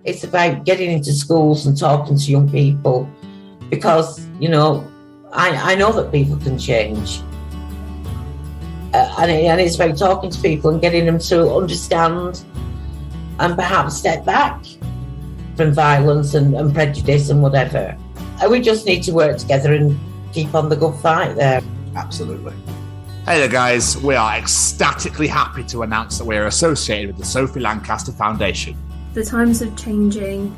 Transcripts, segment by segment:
It's about getting into schools and talking to young people because, you know, I know that people can change. And it's about talking to people and getting them to understand and perhaps step back from violence and prejudice and whatever. And we just need to work together and keep on the good fight there. Absolutely. Hey there, guys. We are ecstatically happy to announce that we are associated with the Sophie Lancaster Foundation. The times are changing,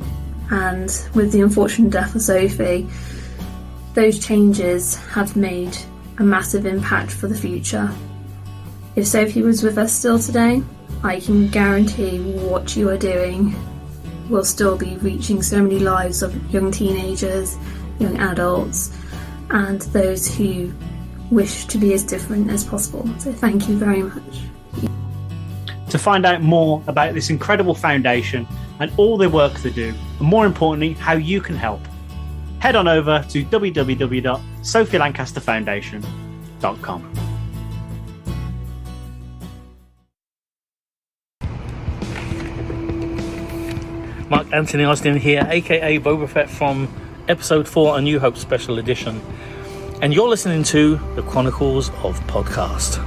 and with the unfortunate death of Sophie, those changes have made a massive impact for the future. If Sophie was with us still today, I can guarantee what you are doing will still be reaching so many lives of young teenagers, young adults, and those who wish to be as different as possible. So thank you very much. To find out more about this incredible foundation and all the work they do, and more importantly, how you can help, head on over to www.sophielancasterfoundation.com. Mark Anthony Austin here, aka Boba Fett from Episode 4, A New Hope Special Edition. And you're listening to the Chronicles of Podcast.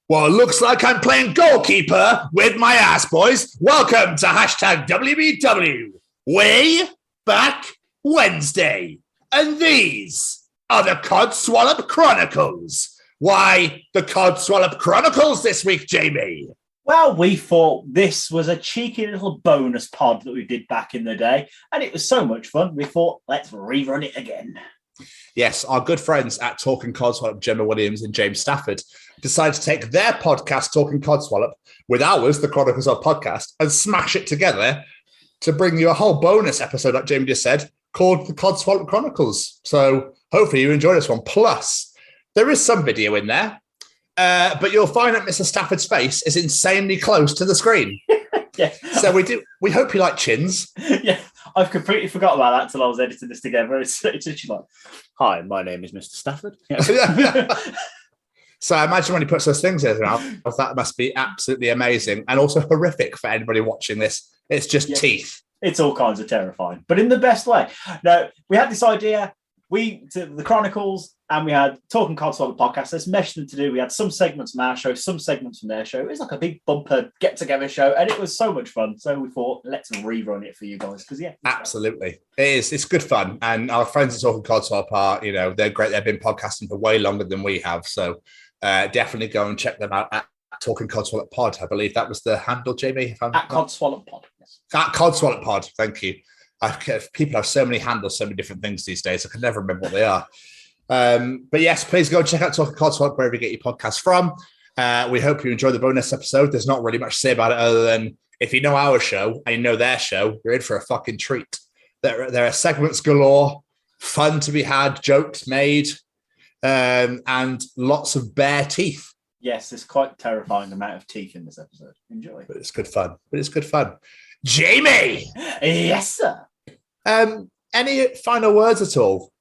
Well, it looks like I'm playing goalkeeper with my ass, boys. Welcome to hashtag WBW. Way Back Wednesday. And these are the Codswallop Chronicles. Why the Codswallop Chronicles this week, Jamie? Well, we thought this was a cheeky little bonus pod that we did back in the day, and it was so much fun, we thought, let's rerun it again. Yes, our good friends at Talking Codswallop, Gemma Williams and James Stafford, decided to take their podcast, Talking Codswallop, with ours, the Chronicles of Podcast, and smash it together to bring you a whole bonus episode, like Jamie just said, called the Codswallop Chronicles. So hopefully you enjoy this one. Plus, there is some video in there, but you'll find that Mr. Stafford's face is insanely close to the screen. Yeah. So we hope you like chins. Yeah. I've completely forgot about that until I was editing this together. It's literally like, hi, my name is Mr. Stafford. Yeah. So I imagine when he puts those things in his mouth, that must be absolutely amazing and also horrific for anybody watching this. It's just teeth. It's all kinds of terrifying, but in the best way. No, we had this idea. The Chronicles, and we had Talking Codswallop Podcast. Let's mesh them to do. We had some segments from our show, some segments from their show. It was like a big bumper get-together show, and it was so much fun. So we thought, let's rerun it for you guys, because absolutely, it is. It's good fun, and our friends at Talking Codswallop are, they're great. They've been podcasting for way longer than we have, so definitely go and check them out at Talking Codswallop Pod. I believe that was the handle, Jamie. At Codswallop Pod. Yes. At Codswallop Pod. Thank you. People have so many handles, so many different things these days. I can never remember what they are. But yes, please go check out Talking Codswallop wherever you get your podcast from. We hope you enjoy the bonus episode. There's not really much to say about it other than if you know our show and you know their show, you're in for a fucking treat. There are segments galore, fun to be had, jokes made, and lots of bare teeth. Yes, it's quite terrifying amount of teeth in this episode. Enjoy. But it's good fun. Jamie! Yes, sir. Any final words at all?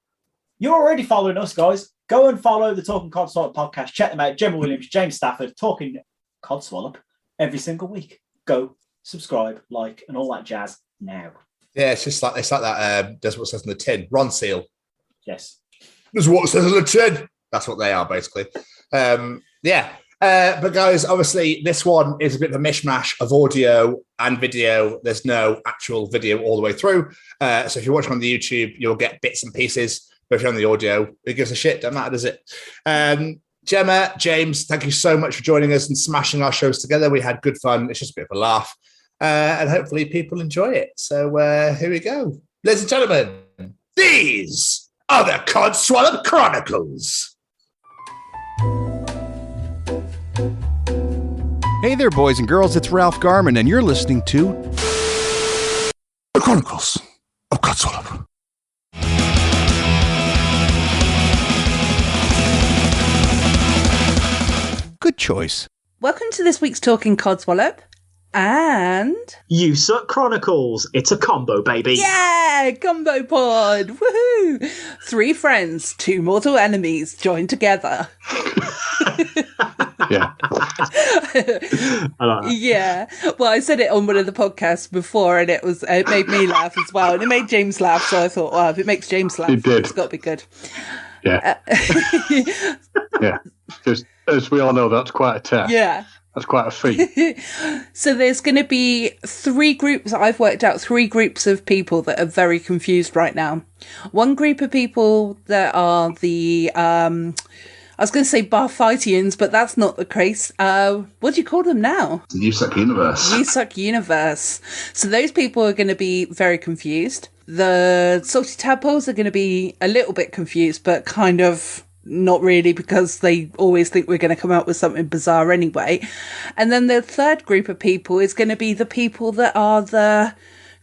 You're already following us, guys. Go and follow the Talking Codswallop Podcast. Check them out. Gemma Williams, James Stafford, Talking Codswallop every single week. Go, subscribe, like, and all that jazz now. Yeah, it's like that. Does what says in the tin. Ron Seal. Yes. Does what says in the tin. That's what they are, basically. Yeah. But guys, obviously, this one is a bit of a mishmash of audio and video. There's no actual video all the way through. So if you're watching on the YouTube, you'll get bits and pieces. But if you're on the audio, it gives a shit. Don't matter, does it? Gemma, James, thank you so much for joining us and smashing our shows together. We had good fun. It's just a bit of a laugh. And hopefully people enjoy it. So here we go. Ladies and gentlemen, these are the Codswallop Chronicles. Hey there, boys and girls. It's Ralph Garman, and you're listening to The Chronicles of Codswallop. Good choice. Welcome to this week's Talking Codswallop and USUK Chronicles. It's a combo, baby. yeah, combo pod. Woohoo! 3 friends, 2 mortal enemies joined together. Yeah. I like that. Yeah. Well, I said it on one of the podcasts before, and it made me laugh as well, and it made James laugh. So I thought, well, if it makes James laugh, It did. it's got to be good. Yeah. Yeah. Because as we all know, that's quite a task. Yeah. That's quite a feat. So there's going to be 3 groups. I've worked out 3 groups of people that are very confused right now. One group of people that are the, I was going to say Barfightians, but that's not the case. What do you call them now? The USUK universe. USUK universe. So those people are going to be very confused. The salty tadpoles are going to be a little bit confused, but kind of not really, because they always think we're going to come out with something bizarre anyway. And then the third group of people is going to be the people that are the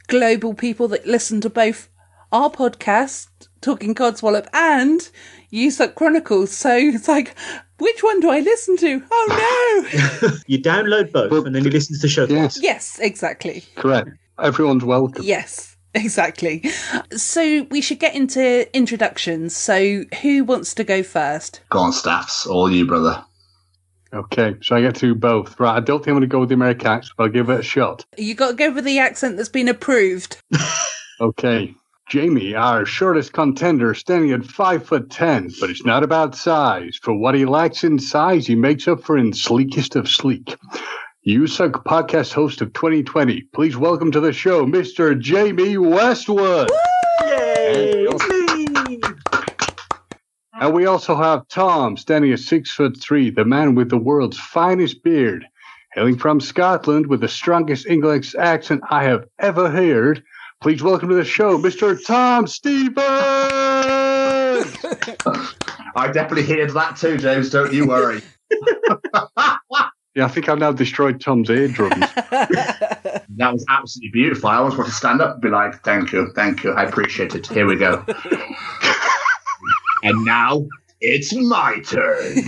global people that listen to both our podcast, Talking Codswallop, and USUK Chronicles. So it's like, which one do I listen to? Oh no! You download both and then you listen to the show. Yes. Yes, exactly. Correct. Everyone's welcome. Yes. Exactly. So we should get into introductions. So who wants to go first? Go on, Staffs. All you, brother. Okay, so I get to do both. Right, I don't think I'm going to go with the American accent, but I'll give it a shot. You got to go with the accent that's been approved. Okay. Jamie, our shortest contender, standing at 5'10", but it's not about size. For what he lacks in size, he makes up for in sleekest of sleek. USUK Podcast host of 2020. Please welcome to the show, Mr. Jamie Westwood. Yay! And we also have Tom, standing at 6'3", the man with the world's finest beard, hailing from Scotland with the strongest English accent I have ever heard. Please welcome to the show, Mr. Tom Stevens. I definitely heard that too, James. Don't you worry. Yeah, I think I've now destroyed Tom's eardrums. That was absolutely beautiful. I always want to stand up and be like, thank you. I appreciate it. Here we go. And now it's my turn.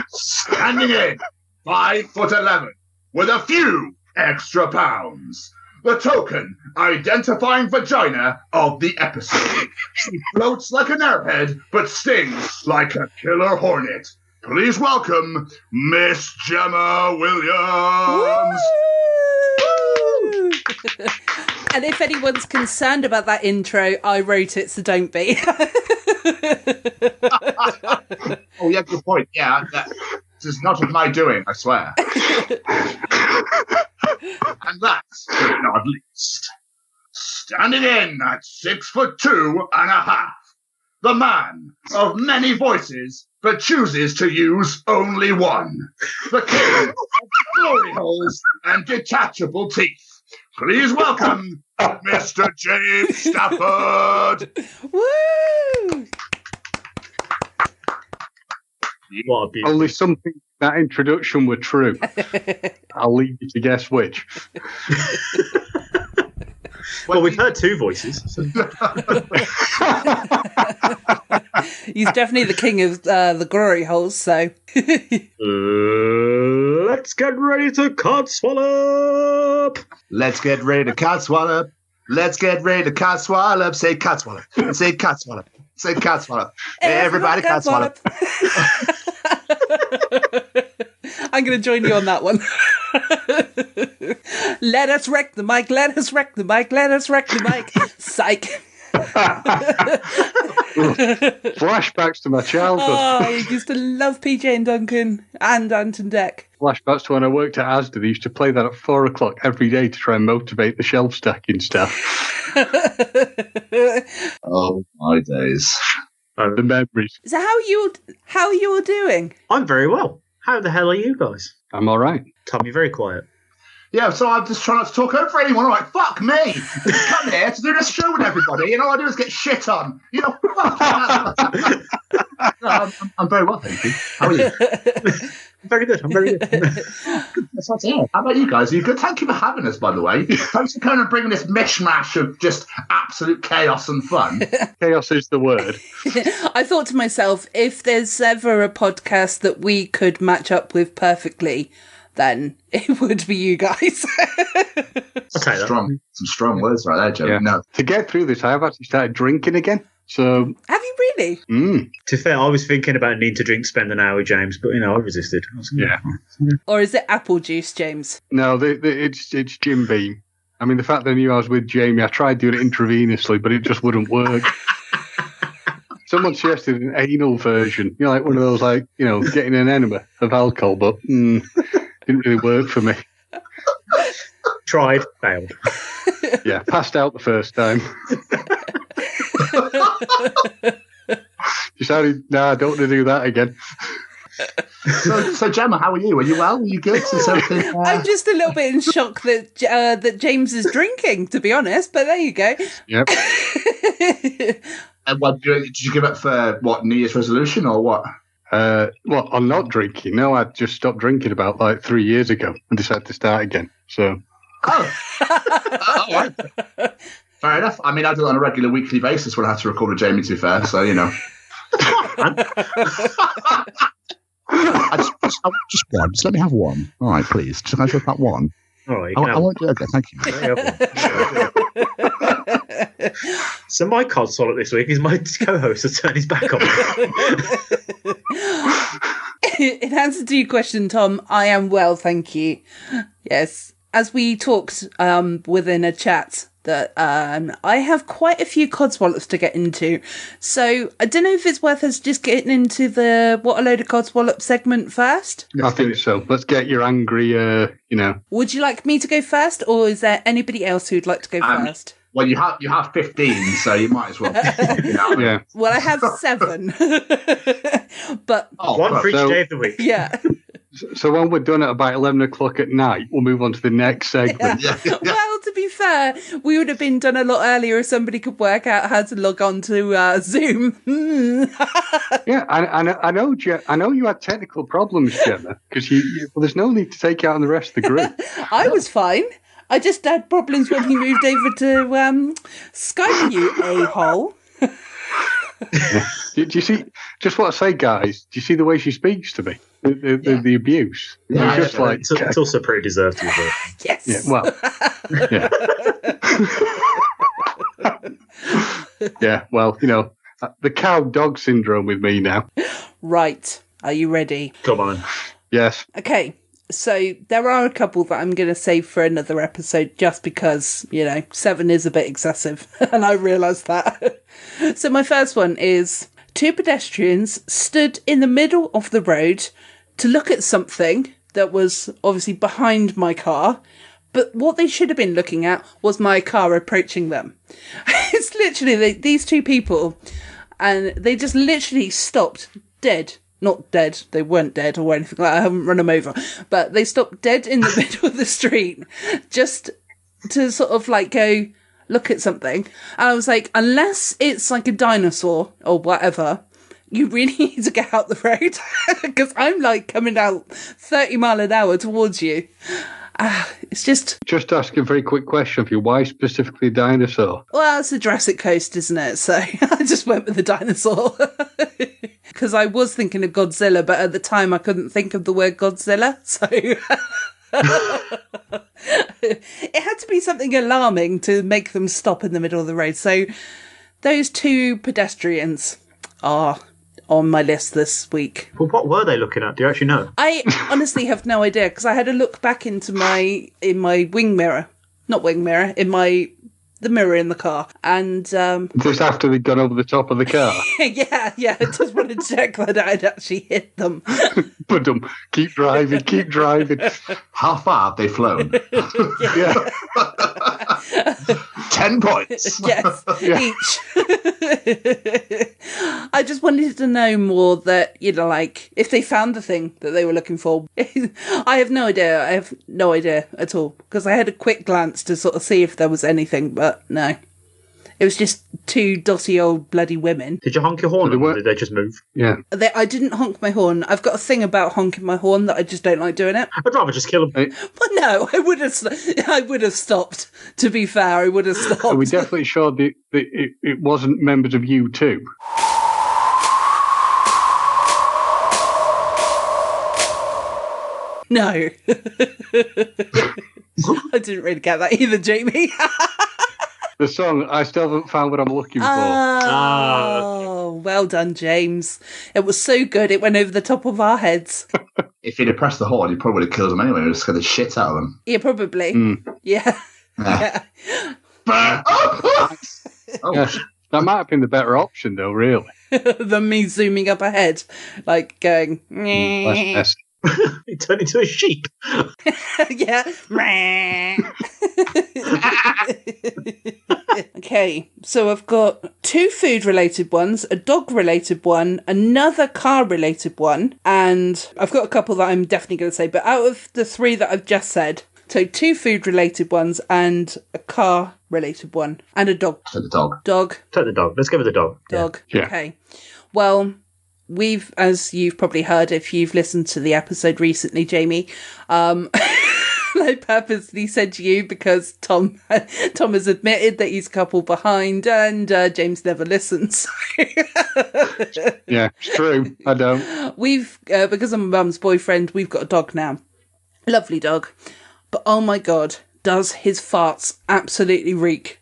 Standing in 5'11", with a few extra pounds. The token identifying vagina of the episode. She floats like an airhead, but stings like a killer hornet. Please welcome Miss Gemma Williams. Woo! And if anyone's concerned about that intro, I wrote it, so don't be. Oh, yeah, good point. Yeah, this is not of my doing, I swear. And last but not least, standing in at 6'2.5", the man of many voices, but chooses to use only one. The king of glory holes and detachable teeth. Please welcome Mr. James Stafford. Woo! What a beauty. Only something that introduction were true. I'll leave you to guess which. Well, we've heard 2 voices. So. He's definitely the king of the glory holes, so. Let's get ready to codswallop. Let's get ready to codswallop. Let's get ready to codswallop. Say codswallop. Say codswallop. Say codswallop. Everybody codswallop. I'm going to join you on that one. Let us wreck the mic. Let us wreck the mic. Let us wreck the mic. Psych. Flashbacks to my childhood. Oh, I used to love PJ and Duncan and Anton Deck. Flashbacks to when I worked at Asda. They used to play that at 4:00 every day to try and motivate the shelf stacking staff. Oh, my days. The memories. So how are you all doing? I'm very well. How the hell are you guys? I'm all right. Tom, you're very quiet. Yeah, so I'm just trying not to talk over anyone. I'm like, fuck me. Come here to do this show with everybody, and all I do is get shit on. You know, fuck. No, I'm very well, thank you. How are you? very good. I'm very good. How about you guys? Are you good? Thank you for having us, by the way. Thanks for kind of bringing this mishmash of just absolute chaos and fun. Chaos is the word. I thought to myself, if there's ever a podcast that we could match up with perfectly, then it would be you guys. Okay, Some strong words right there, Joe. Yeah. No. To get through this, I have actually started drinking again. So, Have you really? mm, to be fair, I was thinking about needing to drink to spend an hour with James, but I resisted. yeah. Or is it apple juice, James? No, it's Jim Beam. I mean, the fact that I knew I was with Jamie, I tried doing it intravenously, but it just wouldn't work. Someone suggested an anal version, like one of those, getting an enema of alcohol, but didn't really work for me. Tried, failed. Yeah, passed out the first time. Decided, I don't want to do that again. So Gemma, how are you? Are you well? Are you good? Is everything, I'm just a little bit in shock that James is drinking, to be honest, but there you go. Yep. And what did you give it for? What, New Year's resolution or what? Well, I'm not drinking. No, I just stopped drinking about 3 years ago and decided to start again. So. Oh, right. Fair enough. I mean, I do it on a regular weekly basis when I have to record with Jamie, to be fair, so, I just one. Just let me have one. All right, please. Just can I have that one? All right, I won't do it again. Thank you. So my Codswallop this week is my co-host has turned his back on me. In answer to your question, Tom, I am well, thank you. Yes. As we talked within a chat, that I have quite a few Codswallops to get into. So I don't know if it's worth us just getting into the What a Load of Codswallop segment first. I think so. Let's get your angry, Would you like me to go first, or is there anybody else who'd like to go first? Well, you have 15, so you might as well. Yeah. Well, I have 7. But One for each day of the week. yeah. So when we're done at about 11 o'clock at night, we'll move on to the next segment. Well, to be fair, we would have been done a lot earlier if somebody could work out how to log on to Zoom. Yeah, I know you had technical problems, Gemma, because there's no need to take out on the rest of the group. I was fine. I just had problems when he moved over to Skype, you a-hole. Do you see? Just what I say, guys. Do you see the way she speaks to me? The abuse. Yeah, It's just it's also pretty deserved to be fair. Yes. Yeah. Well. Yeah. Yeah. Well, the cow dog syndrome with me now. Right. Are you ready? Come on. Yes. Okay. So there are a couple that I'm going to save for another episode just because, 7 is a bit excessive. And I realise that. So my first one is 2 pedestrians stood in the middle of the road to look at something that was obviously behind my car. But what they should have been looking at was my car approaching them. It's literally these 2 people, and they just literally stopped dead. Not dead, they weren't dead or anything like that, I haven't run them over. But they stopped dead in the middle of the street just to sort of go look at something. And I was like, unless it's like a dinosaur or whatever, you really need to get out the road. Because I'm coming out 30 mile an hour towards you. It's just ask a very quick question for you. Why specifically dinosaur? Well, it's the Jurassic Coast, isn't it? So I just went with the dinosaur. Because I was thinking of Godzilla, but at the time I couldn't think of the word Godzilla. So it had to be something alarming to make them stop in the middle of the road. So those 2 pedestrians are on my list this week. Well, what were they looking at? Do you actually know? I honestly have no idea, because I had a look back into my wing mirror. Not wing mirror, the mirror in the car. And just after they'd gone over the top of the car. yeah, I just wanted to check that I'd actually hit them. But keep driving. How far have they flown? Yeah. 10 points. Yes, each. I just wanted to know more that, if they found the thing that they were looking for. I have no idea. I have no idea at all. Because I had a quick glance to sort of see if there was anything, but no. It was just two dotty old bloody women. Did you honk your horn or did they just move? Yeah. I didn't honk my horn. I've got a thing about honking my horn that I just don't like doing it. I'd rather just kill them. But no, I would have stopped. To be fair, I would have stopped. Are we definitely sure that it wasn't members of U2? No. I didn't really get that either, Jamie. The song, I still haven't found what I'm looking for. Oh, well done, James. It was so good, it went over the top of our heads. If he'd have pressed the horn, he probably would have killed them anyway. He would have scared the shit out of them. Yeah, probably. Yeah. Yeah. Yeah, that might have been the better option, though, really. Than me zooming up ahead, like going... Less messy. He turned into a sheep. Yeah. Okay, so I've got 2 food-related ones, a dog-related one, another car-related one, and I've got a couple that I'm definitely going to say, but out of the 3 that I've just said, so 2 food-related ones and a car-related one, and a dog. So the dog. Dog. Take the dog. Let's go with the dog. Dog. Yeah. Okay. Well... We've, as you've probably heard if you've listened to the episode recently, Jamie, I purposely said to you because Tom has admitted that he's a couple behind and James never listens. Yeah, it's true. I don't. We've, because I'm my mum's boyfriend, we've got a dog now. Lovely dog. But oh my God, does his farts absolutely reek.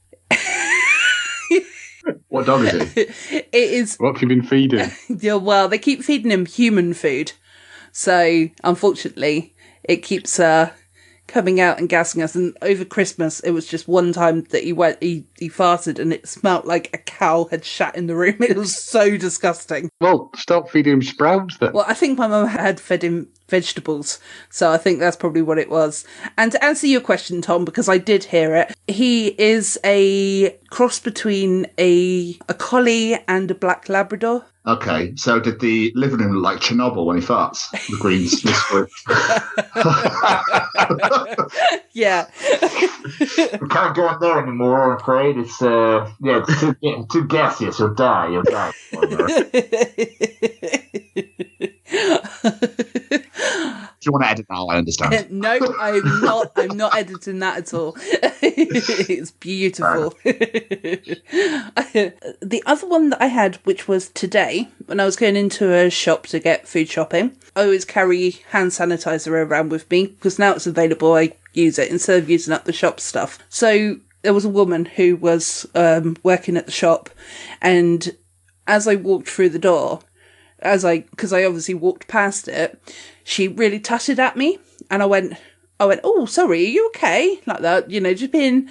What dog is he? It is... What have you been feeding? Yeah, well, they keep feeding him human food. So, unfortunately, it keeps coming out and gassing us. And over Christmas, it was just one time that he farted and it smelt like a cow had shat in the room. It was so disgusting. Well, stop feeding him sprouts then. Well, I think my mum had fed him vegetables, so I think that's probably what it was. And to answer your question, Tom, because I did hear it, he is a cross between a collie and a black Labrador. Okay, so did the living room look like Chernobyl when he farts? The green smoke. Yeah. We can't go in there anymore, I'm afraid. It's too gaseous. You'll die. You'll die. If you want to edit that, I understand. No, I'm not editing that at all. It's beautiful. The other one that I had, which was today, when I was going into a shop to get food shopping, I always carry hand sanitizer around with me because now it's available, I use it instead of using up the shop stuff. So there was a woman who was working at the shop, and as I walked through the door, because I obviously walked past it, she really tutted at me, and I went, oh, sorry, are you okay? Like that, just being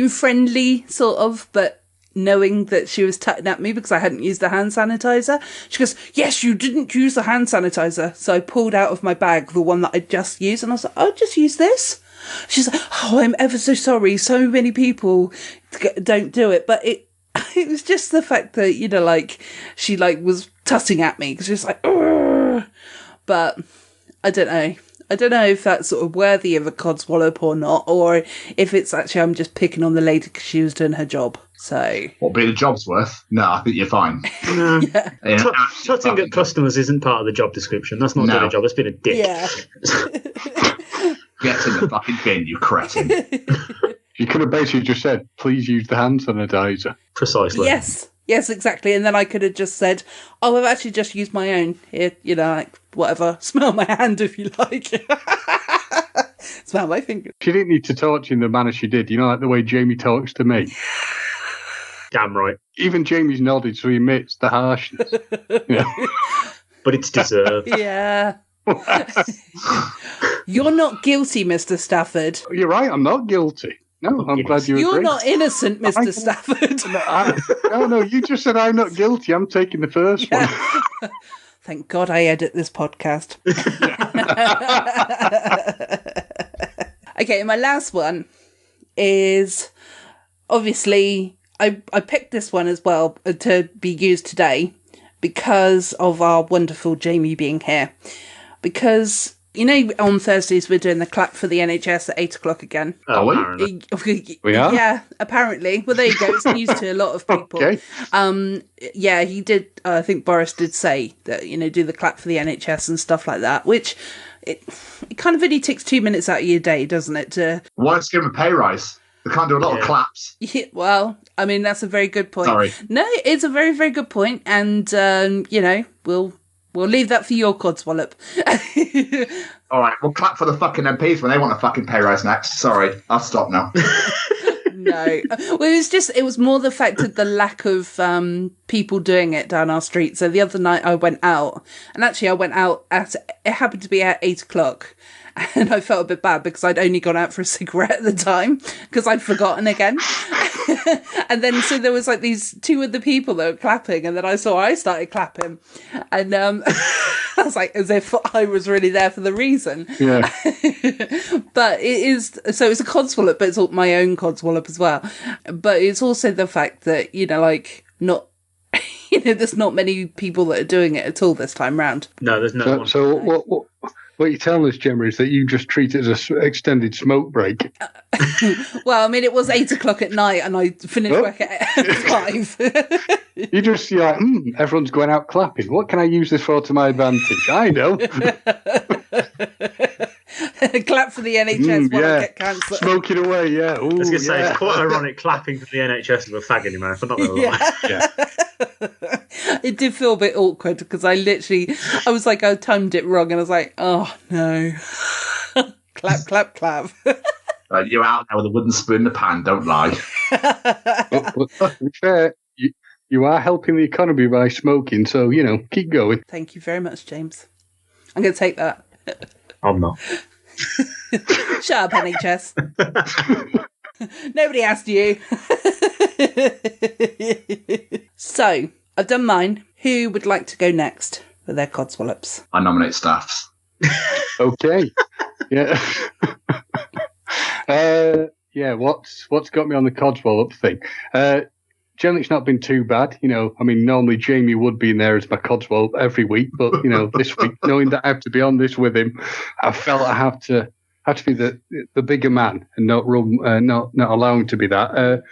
friendly, sort of, but knowing that she was tutting at me because I hadn't used the hand sanitizer. She goes, yes, you didn't use the hand sanitizer. So I pulled out of my bag the one that I just used, and I was like, oh, just use this. She's like, oh, I'm ever so sorry. So many people don't do it, but it was just the fact that, she was tutting at me because she was like, ugh. But I don't know. I don't know if that's sort of worthy of a codswallop or not, or if it's actually I'm just picking on the lady because she was doing her job. So, what being a job's worth? No, I think you're fine. No. Yeah. Tutting at customers isn't part of the job description. That's not doing a job. That's being a dick. Yeah. Get in the fucking bin, you cretin. You could have basically just said, please use the hand sanitizer. Precisely. Yes, exactly. And then I could have just said, oh, I've actually just used my own. Here, whatever. Smell my hand if you like. Smell my finger. She didn't need to talk to you in the manner she did. Like the way Jamie talks to me. Damn right. Even Jamie's nodded, so he admits the harshness. Yeah. But it's deserved. Yeah. You're not guilty, Mr. Stafford. You're right, I'm not guilty. No, I'm glad you agree. You're not innocent, Mr. Stafford. No, you just said I'm not guilty. I'm taking the first one. Thank God I edit this podcast. Okay, my last one is obviously I picked this one as well to be used today because of our wonderful Jamie being here. Because You know, on Thursdays we're doing the clap for the NHS at 8 o'clock again. Oh, We are? Yeah, apparently. Well, there you go. It's news to a lot of people. Okay. Yeah, he did. I think Boris did say that, do the clap for the NHS and stuff like that, which it kind of only takes 2 minutes out of your day, doesn't it? Why don't you give them a pay rise? They can't do a lot of claps. Yeah, well, I mean, that's a very good point. Sorry. No, it's a very, very good point, and we'll leave that for your Codswallop. All right, we'll clap for the fucking MPs when they want a fucking pay rise next. Sorry, I'll stop now. No. Well, it was more the fact of the lack of people doing it down our street. So the other night I went out, and actually I went out it happened to be at 8 o'clock. And I felt a bit bad because I'd only gone out for a cigarette at the time because I'd forgotten again. And then so there was like these two other people that were clapping, and then I started clapping, and I was like, as if I was really there for the reason. Yeah. But it's a Codswallop, but it's all my own Codswallop as well. But it's also the fact that not. There's not many people that are doing it at all this time round. No, there's no one. So what you're telling us, Gemma, is that you just treat it as an extended smoke break. Well, I mean, it was 8 o'clock at night, and I finished work at 5. You're like, everyone's going out clapping. What can I use this for to my advantage? I know. Clap for the NHS while I get cancer. Smoking away, yeah. Ooh, I was going to say, it's quite ironic clapping for the NHS with a fag in your mouth. I'm not going to lie. Yeah. It did feel a bit awkward because I was like, I timed it wrong, and I was like, oh no. Clap, clap, clap. You're out there with a wooden spoon in the pan, don't lie. But to be fair, you are helping the economy by smoking, so, keep going. Thank you very much, James. I'm going to take that. I'm not. Shut up, NHS. Nobody asked you. So, I've done mine. Who would like to go next with their Codswallops? I nominate Staffs. Okay. Yeah. What's got me on the Codswallop thing? Generally, it's not been too bad. Normally Jamie would be in there as my Codswallop every week, but, this week, knowing that I have to be on this with him, I felt I have to be the bigger man and not allowing to be that.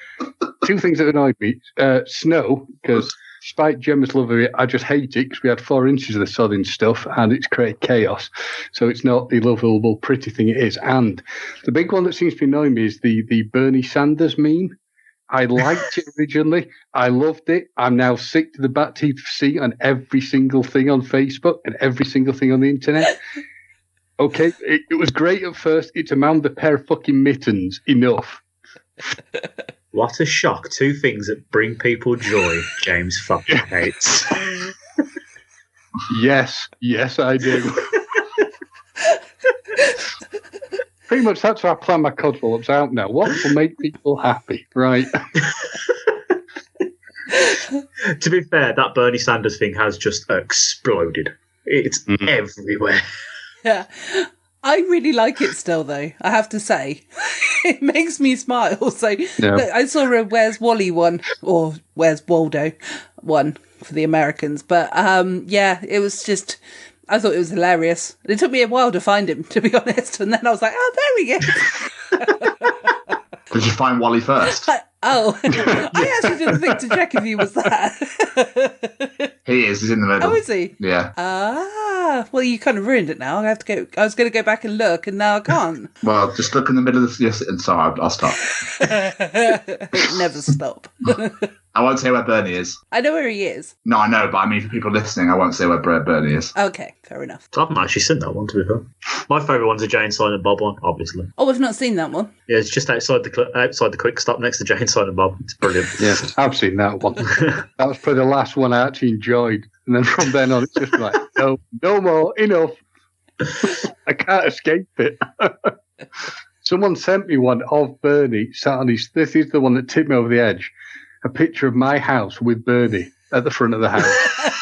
Two things that annoyed me. Snow, because despite Gemma's love of it, I just hate it because we had 4 inches of the sodding stuff and it's created chaos. So it's not the lovable, pretty thing it is. And the big one that seems to be annoying me is the Bernie Sanders meme. I liked it originally. I loved it. I'm now sick to the back teeth of seeing on every single thing on Facebook and every single thing on the internet. Okay, it was great at first. It's a man with a pair of fucking mittens. Enough. What a shock. 2 things that bring people joy, James fucking hates. Yes, I do. Pretty much that's how I plan my Codswallops out now. What will make people happy, right? To be fair, that Bernie Sanders thing has just exploded. It's everywhere. Yeah. I really like it still, though, I have to say. It makes me smile. So look, I saw a Where's Wally one, or Where's Waldo one for the Americans. But it was just, I thought it was hilarious. It took me a while to find him, to be honest. And then I was like, oh, there he is. Did you find Wally first? I actually didn't think to check if he was that. He is. He's in the middle. Oh, is he? Yeah. Well, you kind of ruined it now. I have to go. I was going to go back and look, and now I can't. Well, just look in the middle of the... Yes, and sorry, I'll stop. Never stop. I won't say where Bernie is. I know where he is. No, I know, but I mean, for people listening, I won't say where Bernie is. Okay, fair enough. I haven't actually seen that one, to be fair. My favourite one's a Jane Silent Bob one, obviously. Oh, I've not seen that one. Yeah, it's just outside the quick stop next to Jane Silent Bob. It's brilliant. Yeah, I've seen that one. That was probably the last one I actually enjoyed. And then from then on, it's just like, no more, enough. I can't escape it. Someone sent me one of Bernie sat on his... This is the one that tipped me over the edge. A picture of my house with Bernie at the front of the house.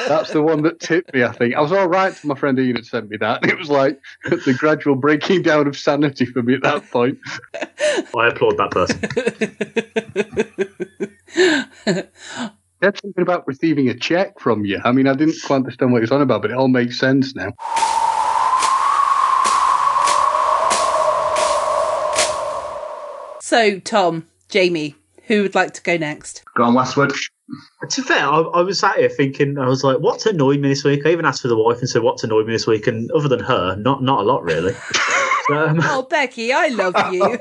That's the one that tipped me, I think. I was all right till my friend Ian had sent me that. It was like the gradual breaking down of sanity for me at that point. I applaud that person. That's something about receiving a check from you. I mean, I didn't quite understand what he was on about, but it all makes sense now. So, Tom, Jamie, who would like to go next? Go on, Westwood. To be fair, I was sat here thinking, I was like, what's annoyed me this week? I even asked for the wife and said, what's annoyed me this week? And other than her, not a lot, really. Oh, Becky, I love you.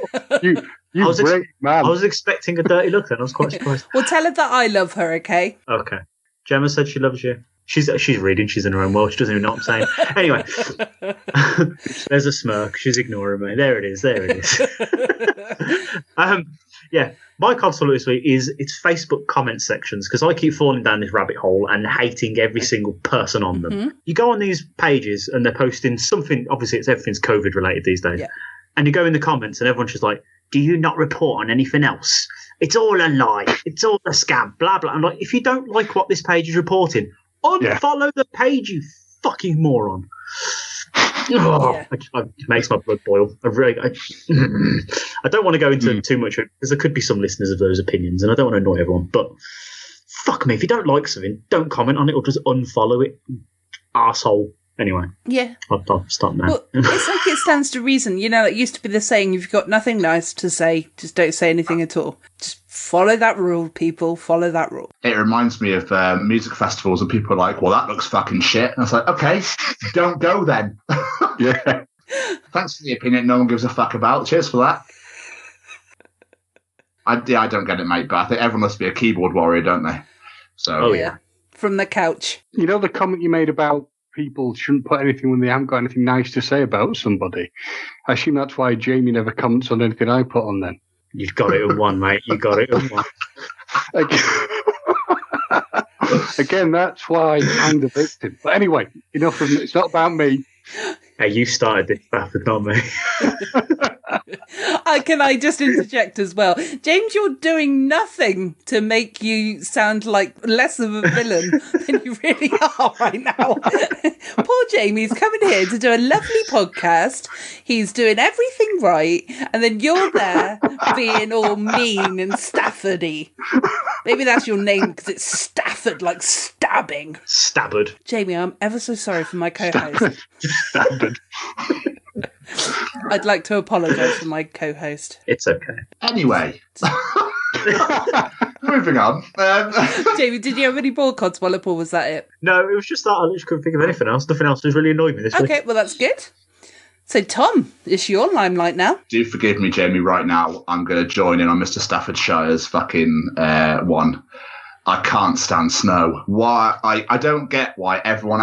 You great man. I was expecting a dirty look then. I was quite surprised. Well, tell her that I love her, okay? Okay. Gemma said she loves you. She's reading. She's in her own world. She doesn't even know what I'm saying. Anyway, there's a smirk. She's ignoring me. There it is. Yeah, my Codswallop this week is it's Facebook comment sections, because I keep falling down this rabbit hole and hating every single person on them. Mm-hmm. You go on these pages and they're posting something. Obviously, everything's COVID related these days. Yeah. And you go in the comments and everyone's just like, do you not report on anything else? It's all a lie. It's all a scam. Blah, blah. I'm like, if you don't like what this page is reporting, unfollow the page, you fucking moron. It makes my blood boil. I don't want to go into too much because there could be some listeners of those opinions and I don't want to annoy everyone, but fuck me, if you don't like something, don't comment on it or just unfollow it, arsehole. Anyway, I'll stop now. Well, it's like it stands to reason. You know, it used to be the saying, if you've got nothing nice to say, just don't say anything at all. Just follow that rule, people. Follow that rule. It reminds me of music festivals and people are like, well, that looks fucking shit. And I was like, okay, don't go then. Yeah. Thanks for the opinion no one gives a fuck about. Cheers for that. I don't get it, mate, but I think everyone must be a keyboard warrior, don't they? So, From the couch. You know the comment you made about people shouldn't put anything when they haven't got anything nice to say about somebody? I assume that's why Jamie never comments on anything I put on then. You've got it in one, mate. You got it in one. Again, that's why I'm the victim. But anyway, enough of it. It's not about me. Hey, you started this, Stafford, not me. Can I just interject as well? James, you're doing nothing to make you sound like less of a villain than you really are right now. Poor Jamie's coming here to do a lovely podcast. He's doing everything right. And then you're there being all mean and Staffordy. Maybe that's your name because it's Stafford, like stabbing. Stabbard. Jamie, I'm ever so sorry for my co-host. Stabbard. I'd like to apologise for my co-host. It's okay. Anyway, moving on. Jamie, did you have any more Codswallop, or was that it? No, it was just that I literally couldn't think of anything else. Nothing else has really annoyed me this week. Okay, well, that's good. So, Tom, it's your limelight now. Do forgive me, Jamie, right now. I'm going to join in on Mr. Staffordshire's fucking one. I can't stand snow. Why? I don't get why everyone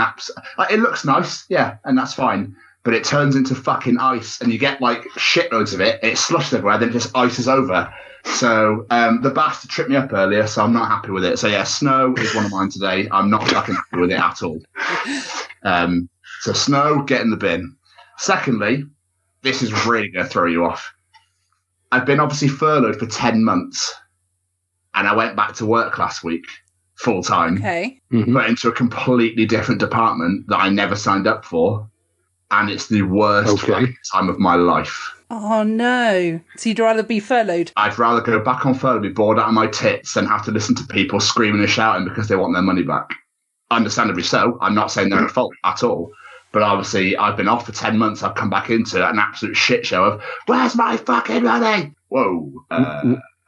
it looks nice, yeah, and that's fine. But it turns into fucking ice, and you get like shitloads of it. It slushes everywhere, then it just ices over. So the bastard tripped me up earlier, so I'm not happy with it. So yeah, snow is one of mine today. I'm not fucking happy with it at all. So snow, get in the bin. Secondly, this is really going to throw you off. I've been obviously furloughed for 10 months, and I went back to work last week full time, but into a completely different department that I never signed up for. And it's the worst time of my life. Oh, no. So you'd rather be furloughed? I'd rather go back on furlough, be bored out of my tits, than have to listen to people screaming and shouting because they want their money back. Understandably so. I'm not saying they're at fault at all. But obviously, I've been off for 10 months. I've come back into an absolute shit show of, where's my fucking money? Whoa.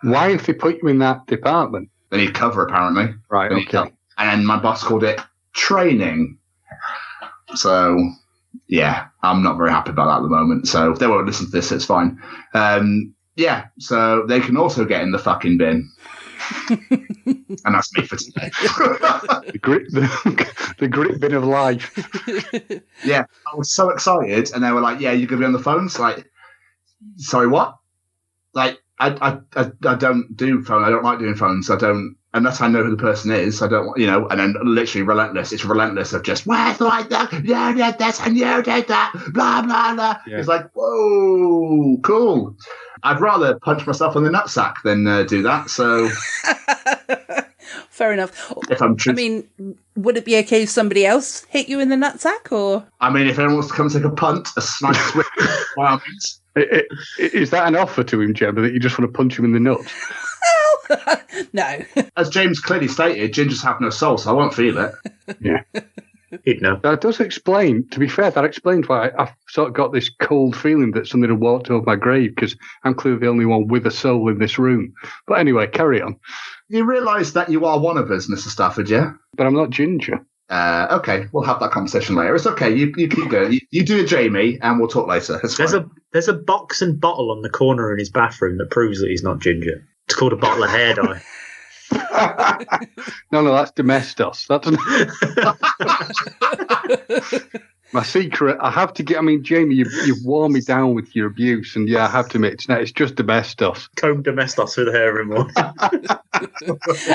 Why have they put you in that department? They need cover, apparently. Right, okay. And then my boss called it training. So... yeah, I'm not very happy about that at the moment. So if they won't listen to this, it's fine. So they can also get in the fucking bin. And that's me for today. the grit bin of life. Yeah, I was so excited. And they were like, yeah, you're going to be on the phones? Like, sorry, what? Like, I don't do phone. I don't like doing phones. I don't, unless I know who the person is. I don't, and then literally relentless. It's relentless of just, where's like that? You did this and you did that. Blah, blah, blah. Yeah. It's like, whoa, cool. I'd rather punch myself in the nutsack than do that. So. Fair enough. If I'm true. I mean, would it be okay if somebody else hit you in the nutsack, or? I mean, if anyone wants to come take a punt, a snipe switch, by all means. Is that an offer to him, Gemma, that you just want to punch him in the nuts? No. As James clearly stated, gingers have no soul, so I won't feel it. Yeah. He'd know. That does explain, to be fair, that explains why I've sort of got this cold feeling that something had walked over my grave, because I'm clearly the only one with a soul in this room. But anyway, carry on. You realise that you are one of us, Mr. Stafford, yeah? But I'm not ginger. Okay, we'll have that conversation later. It's okay. You keep going. You do a Jamie, and we'll talk later. There's a box and bottle on the corner in his bathroom that proves that he's not ginger. It's called a bottle of hair dye. No, that's domestos. That's my secret. I have to get. I mean, Jamie, you've worn me down with your abuse, and yeah, I have to admit, it's just domestos. Comb domestos with hair in one.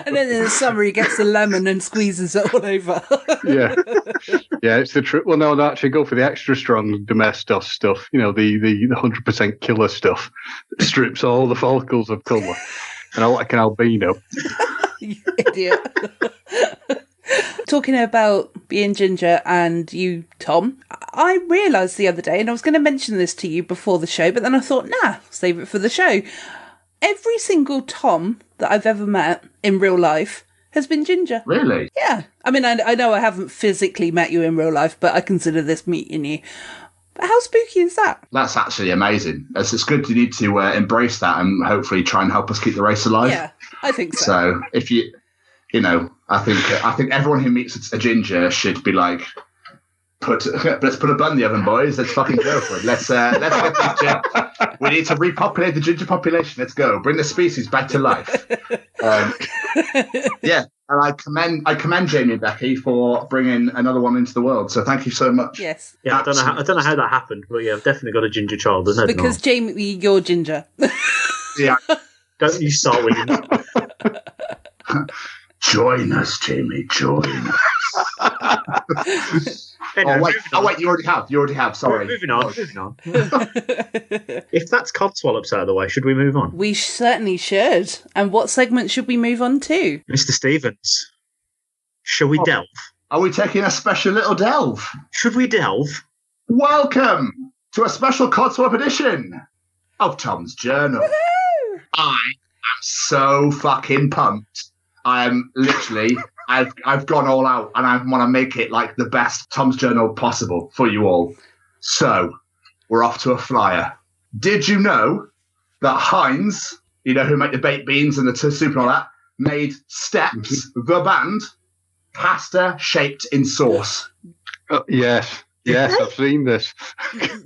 And then in the summer, he gets a lemon and squeezes it all over. Yeah, it's the truth. Well, no, actually, go for the extra strong domestos stuff. You know, the 100% killer stuff that strips all the follicles of colour, and I like an albino. You idiot. Talking about being ginger and you, Tom, I realised the other day, and I was going to mention this to you before the show, but then I thought, save it for the show. Every single Tom that I've ever met in real life has been ginger. Really? Yeah. I mean, I know I haven't physically met you in real life, but I consider this meeting you. But how spooky is that? That's actually amazing. It's good. You need to embrace that and hopefully try and help us keep the race alive. Yeah, I think so. So if I think everyone who meets a ginger should be like, let's put a bun in the oven, boys. Let's fucking go for it. Let's get these ginger. We need to repopulate the ginger population. Let's go. Bring the species back to life. Yeah, and I commend Jamie and Becky for bringing another one into the world. So thank you so much. Yes. Yeah, I don't know how that happened, but yeah, I've definitely got a ginger child. There's no because denying. Jamie, you're ginger. Yeah. Don't you start with him. Join us, Jamie. Join us. Anyway, wait. You already have. Sorry. Moving on. If that's Codswallops out of the way, should we move on? We certainly should. And what segment should we move on to? Mr. Stevens, shall we delve? Are we taking a special little delve? Should we delve? Welcome to a special Codswallop edition of Tom's Journal. Woohoo! I am so fucking pumped. I am literally, I've gone all out and I want to make it like the best Tom's Journal possible for you all. So, we're off to a flyer. Did you know that Heinz, you know, who make the baked beans and the soup and all that, made Steps, the band, pasta shaped in sauce? Yes, I've seen this.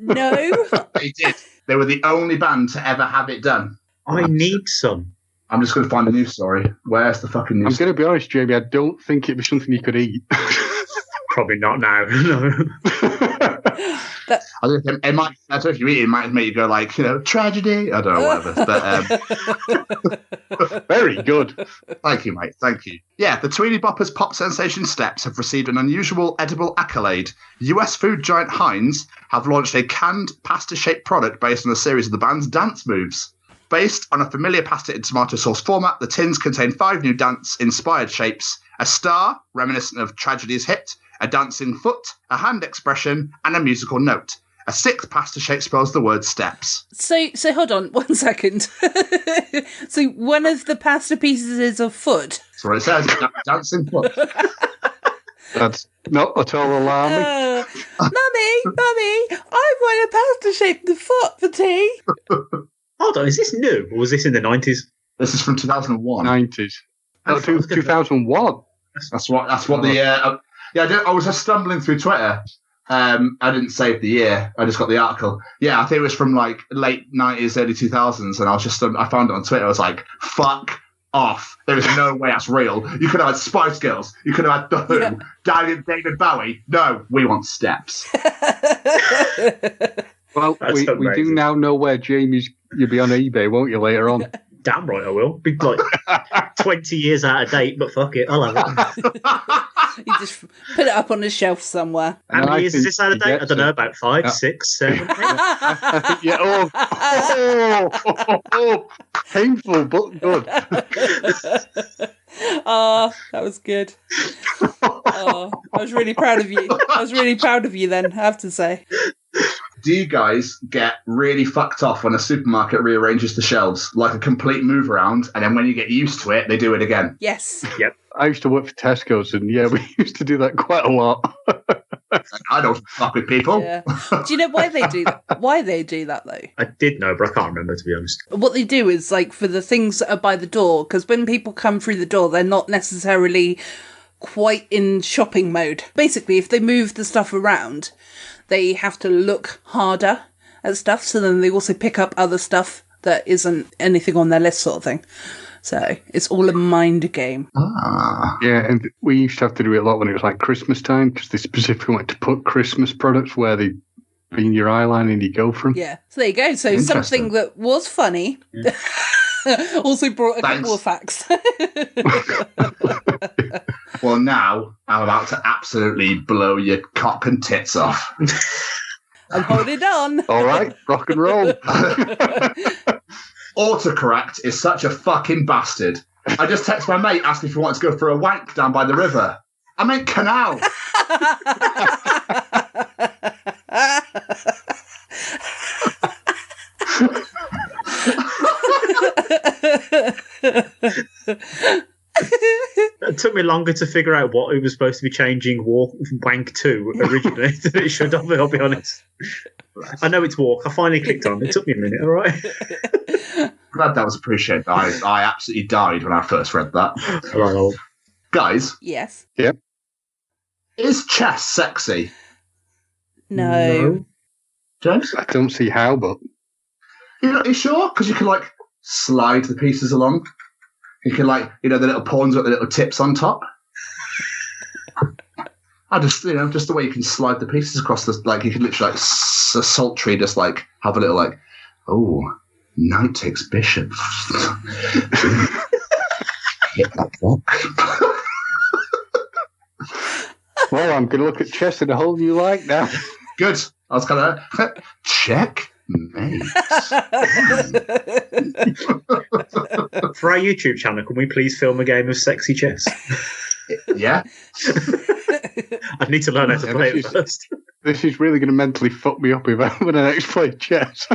No. They did. They were the only band to ever have it done. I need some. I'm just going to find a news story. Where's the fucking news? I'm going to be honest, Jamie, I don't think it'd be something you could eat. Probably not now. No. I don't know if you eat it, it might make you go like, tragedy. I don't know, whatever. But Very good. Thank you, mate. Thank you. Yeah, the Tweety Boppers pop sensation Steps have received an unusual edible accolade. US food giant Heinz have launched a canned pasta-shaped product based on a series of the band's dance moves. Based on a familiar pasta in tomato sauce format, the tins contain 5 new dance-inspired shapes: a star, reminiscent of Tragedy's hit, a dancing foot, a hand expression, and a musical note. A 6th pasta shape spells the word steps. So hold on 1 second. So one of the pasta pieces is a foot. That's what it says, dancing foot. That's not at all alarming. Mummy, I want a pasta-shaped foot for tea. Hold on, is this new or was this in the 90s? This is from 2001. 90s. No, 2001. That's what the I was just stumbling through Twitter. I didn't save the year. I just got the article. Yeah, I think it was from like late 90s, early 2000s, and I found it on Twitter. I was like, fuck off. There is no way that's real. You could have had Spice Girls. You could have had The Who. David Bowie. No, we want Steps. Well, we do now know where you'll be on eBay, won't you, later on? Damn right I will. Be like 20 years out of date, but fuck it, I'll have it. You just put it up on a shelf somewhere. How many years is this out of date? I don't know, about 5, 6, 7, 8. Yeah, painful, but good. Oh, that was good. Oh, I was really proud of you. Then, I have to say. Do you guys get really fucked off when a supermarket rearranges the shelves, like a complete move around, and then when you get used to it, they do it again? Yes. Yep. I used to work for Tesco's, and yeah, we used to do that quite a lot. I don't fuck with people. Yeah. Do you know why they do that? Why they do that though? I did know, but I can't remember, to be honest. What they do is like for the things that are by the door, because when people come through the door, they're not necessarily quite in shopping mode. Basically, if they move the stuff around, they have to look harder at stuff, so then they also pick up other stuff that isn't anything on their list, sort of thing. So it's all a mind game. Yeah, and we used to have to do it a lot when it was like Christmas time, because they specifically went to put Christmas products where they be in your eye line and you go from. Yeah, so there you go. So something that was funny also brought a couple of facts. Well, now I'm about to absolutely blow your cock and tits off. I'm holding on. All right, rock and roll. Autocorrect is such a fucking bastard. I just texted my mate asking if he wanted to go for a wank down by the river. I meant canal. It took me longer to figure out what it was supposed to be changing wank to originally than it should have, I'll be honest. I know it's walk. I finally clicked on it. It took me a minute, all right? Glad that was appreciated. I absolutely died when I first read that. Hello. Guys. Yes. Yep. Is chess sexy? No. James? I don't see how, but... You sure? Because you can, like, slide the pieces along. You can, like, the little pawns with the little tips on top. I just, just the way you can slide the pieces across the, like, you can literally, like, sultry, just, like, have a little, like, oh, knight takes bishop. Hit that rock. Well, I'm going to look at chess in a whole new light now. Good. I was kind of, check. Mate. For our YouTube channel, can we please film a game of sexy chess? Yeah. I need to learn how to play it first. This is really going to mentally fuck me up if I when I next play chess.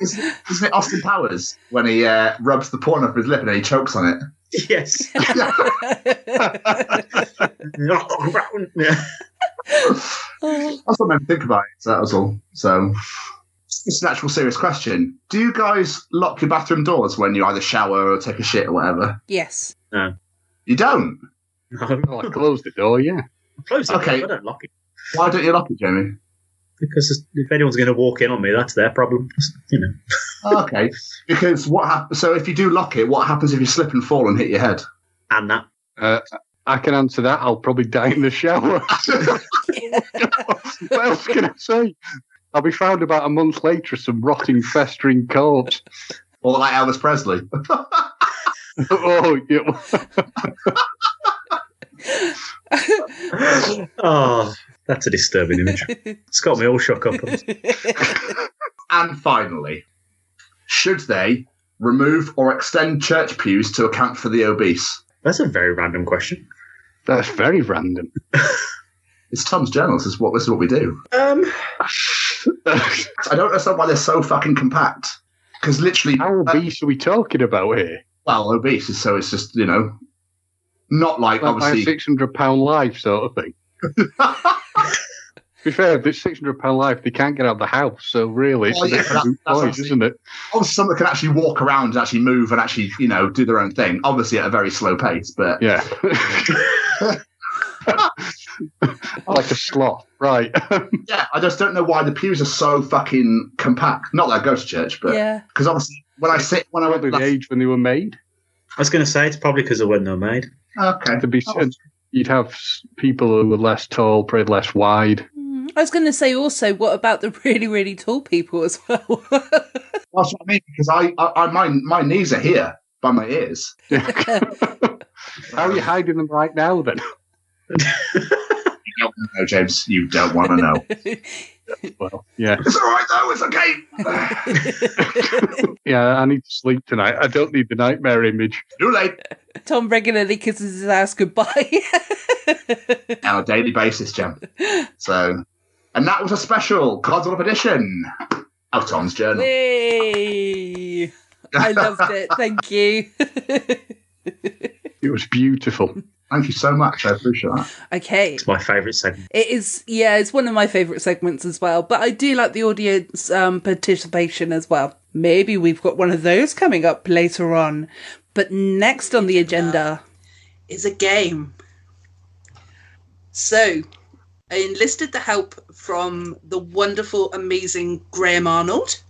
Isn't it Austin Powers when he rubs the pawn off his lip and then he chokes on it? Yes. That's what made me think about it. So that was all. So it's an actual serious question. Do you guys lock your bathroom doors when you either shower or take a shit or whatever? Yes. No. You don't? No. Well, I close the door, yeah. Close it. Okay. I don't lock it. Why don't you lock it, Jamie? Because if anyone's going to walk in on me, that's their problem. Okay. Because what happens? So if you do lock it, what happens if you slip and fall and hit your head? And that. I can answer that. I'll probably die in the shower. What else can I say? I'll be found about a month later as some rotting, festering corpse. Or like Elvis Presley. Oh, yeah. Oh, that's a disturbing image. It's got me all shook up. And finally, should they remove or extend church pews to account for the obese? That's a very random question. That's very random. It's Tom's Journal. This is what we do. I don't understand why they're so fucking compact. Because literally... How obese are we talking about here? Well, obese, so it's just, not like, obviously... Like £600 life sort of thing. To be fair, if it's £600 life, they can't get out of the house, so really, it's that's isn't it? Obviously, someone can actually walk around and actually move and actually, do their own thing. Obviously, at a very slow pace, but... Yeah. Like a sloth, right. Yeah, I just don't know why the pews are so fucking compact. Not that I go to church, but... Yeah. Because obviously, when I went... Probably the age when they were made. I was going to say, it's probably because of when they were made. Okay. To be said, you'd have people who were less tall, probably less wide. I was going to say also, what about the really, really tall people as well? That's what I mean, because my knees are here by my ears. How are you hiding them right now, then? You don't want to know, James. You don't want to know. Well, yeah. It's all right, though. It's okay. Yeah, I need to sleep tonight. I don't need the nightmare image. Too late. Tom regularly kisses his ass goodbye. On a daily basis, Gem. So, And that was a special Codswallop edition of Tom's Journal. Yay! I loved it. Thank you. It was beautiful. Thank you so much. I appreciate that. Okay. It's my favourite segment. It is, yeah, it's one of my favourite segments as well. But I do like the audience participation as well. Maybe we've got one of those coming up later on. But next on the agenda is a game. So, I enlisted the help from the wonderful, amazing Graham Arnold.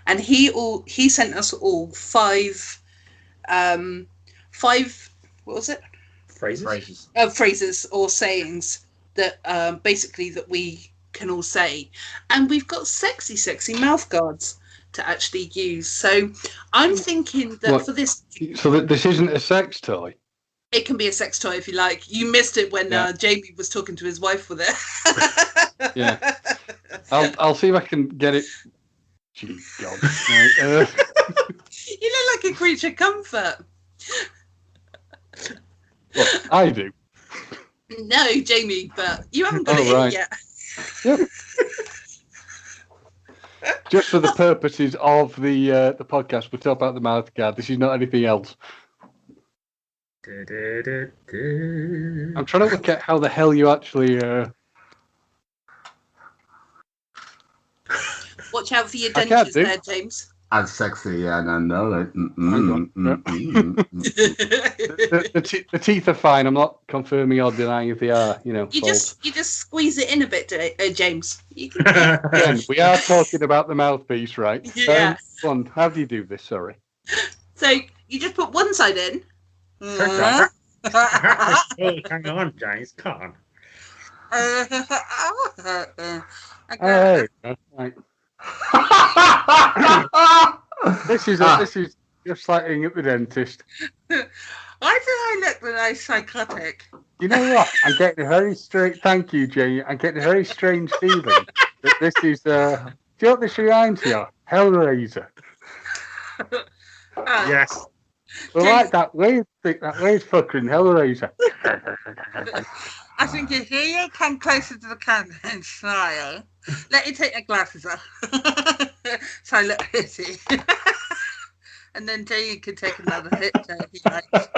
And he sent us all five, what was it? Phrases. Phrases or sayings that basically that we can all say. And we've got sexy mouthguards to actually use. So I'm thinking that for this... So this isn't a sex toy? It can be a sex toy if you like. You missed it when Jamie was talking to his wife with it. Yeah. I'll see if I can get it. Gee, God. Right, You look like a creature comfort. well, I do. No, Jamie, but you haven't got it in yet. Yep. Just for the purposes of the podcast, we'll talk about the mouthguard. This is not anything else. I'm trying to look at how the hell you actually... Watch out for your dentures there, James. As sexy, yeah, no. The teeth are fine. I'm not confirming or denying if they are, You just squeeze it in a bit, James. Again, we are talking about the mouthpiece, right? Yeah. How do you do this? Sorry. So you just put one side in. Hang on, James. Come on. Right. This is just like being at the dentist. Why do I look like psychotic? You know what? I'm getting a very strange. Thank you, Jamie. I'm getting a very strange feeling that this is. Do you know what this reminds me of? Hellraiser. Yes. Well, like that weird fucker in Hellraiser. I think if you come closer to the camera and smile, let you take your glasses off. So I look pretty. And then Jamie can take another picture if he likes.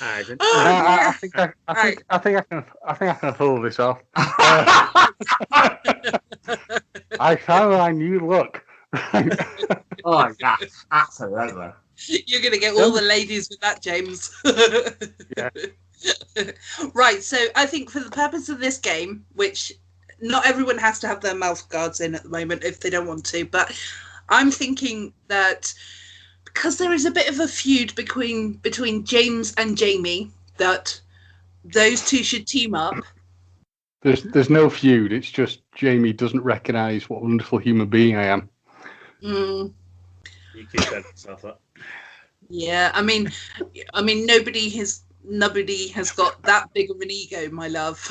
I think I can pull this off. I found my new look. Oh, yes, absolutely. You're going to get all the ladies with that, James. Yeah. Right, so I think for the purpose of this game, which not everyone has to have their mouth guards in at the moment if they don't want to, but I'm thinking that because there is a bit of a feud between James and Jamie, that those two should team up. There's no feud. It's just Jamie doesn't recognise what a wonderful human being I am. You keep setting yourself up. Yeah, I mean, nobody has got that big of an ego, my love.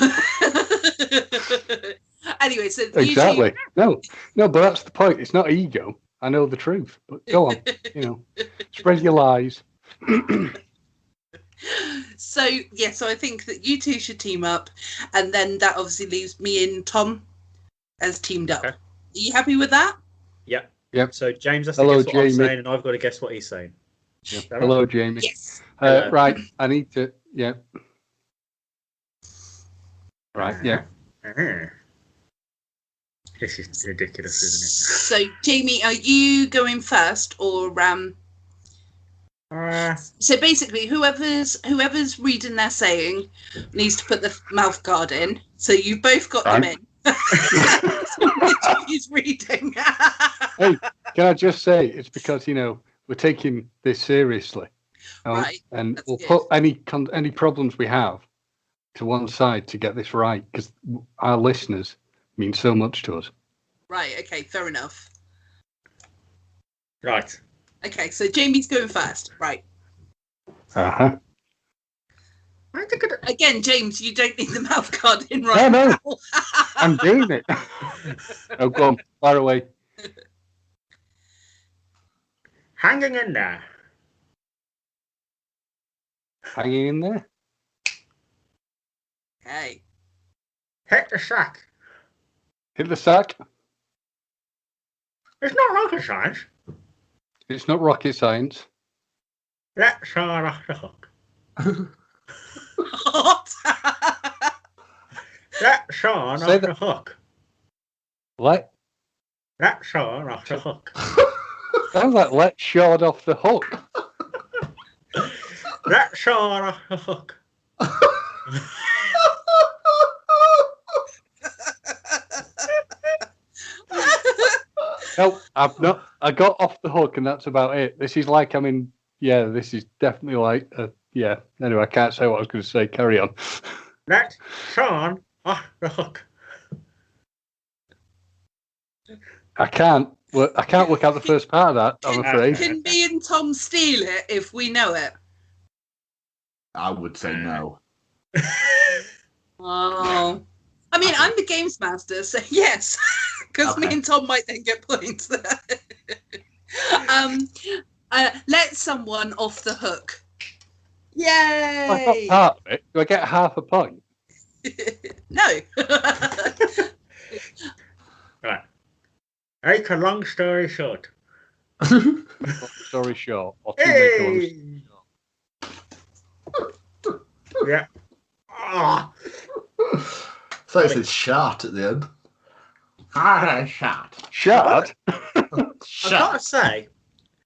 Anyway, so exactly. No, but that's the point. It's not ego. I know the truth. But go on, spread your lies. So I think that you two should team up, and then that obviously leaves me and Tom as teamed up. Okay. Are you happy with that? Yep. So James has to guess what I'm saying, and I've got to guess what he's saying. Yeah. Hello, right? Jamie. Yes. Right. I need to. Yeah. Right. Yeah. This is ridiculous, isn't it? So, Jamie, are you going first, or So basically, whoever's reading their saying needs to put the mouth guard in. So you both got them in. He's reading. Hey, can I just say it's because we're taking this seriously, right? And we'll put any problems we have to one side to get this right, because our listeners mean so much to us. Right. Okay. Fair enough. Right. Okay. So Jamie's going first. Right. Uh-huh. Again, James, you don't need the mouth guard in right now. I'm doing it. Oh, go on, far away. Hanging in there. Hanging in there. Hey. Hit the sack. Hit the sack. It's not rocket science. It's not rocket science. Let Sean off the hook. What? Let Sean Say off the hook. Let Sean off the hook. sounds like let Sean off the hook. Let Sean off the hook. No, I've not. I got off the hook, and that's about it. This is like, I mean, yeah, this is definitely like, yeah. Anyway, I can't say what I was going to say. Carry on. Let Sean off the hook. I can't work out the first part of that, I'm afraid. Can me and Tom steal it if we know it? I would say no. Oh. I mean, I'm the games master, so yes. Because me and Tom might then get points there. Let someone off the hook. Yay! I got part of it. Do I get half a point? No. Right. Make a long story short. Long story short. Or to make a long story short. Yeah. Oh. So it said shart at the end. Shart. Shard? I've got to say,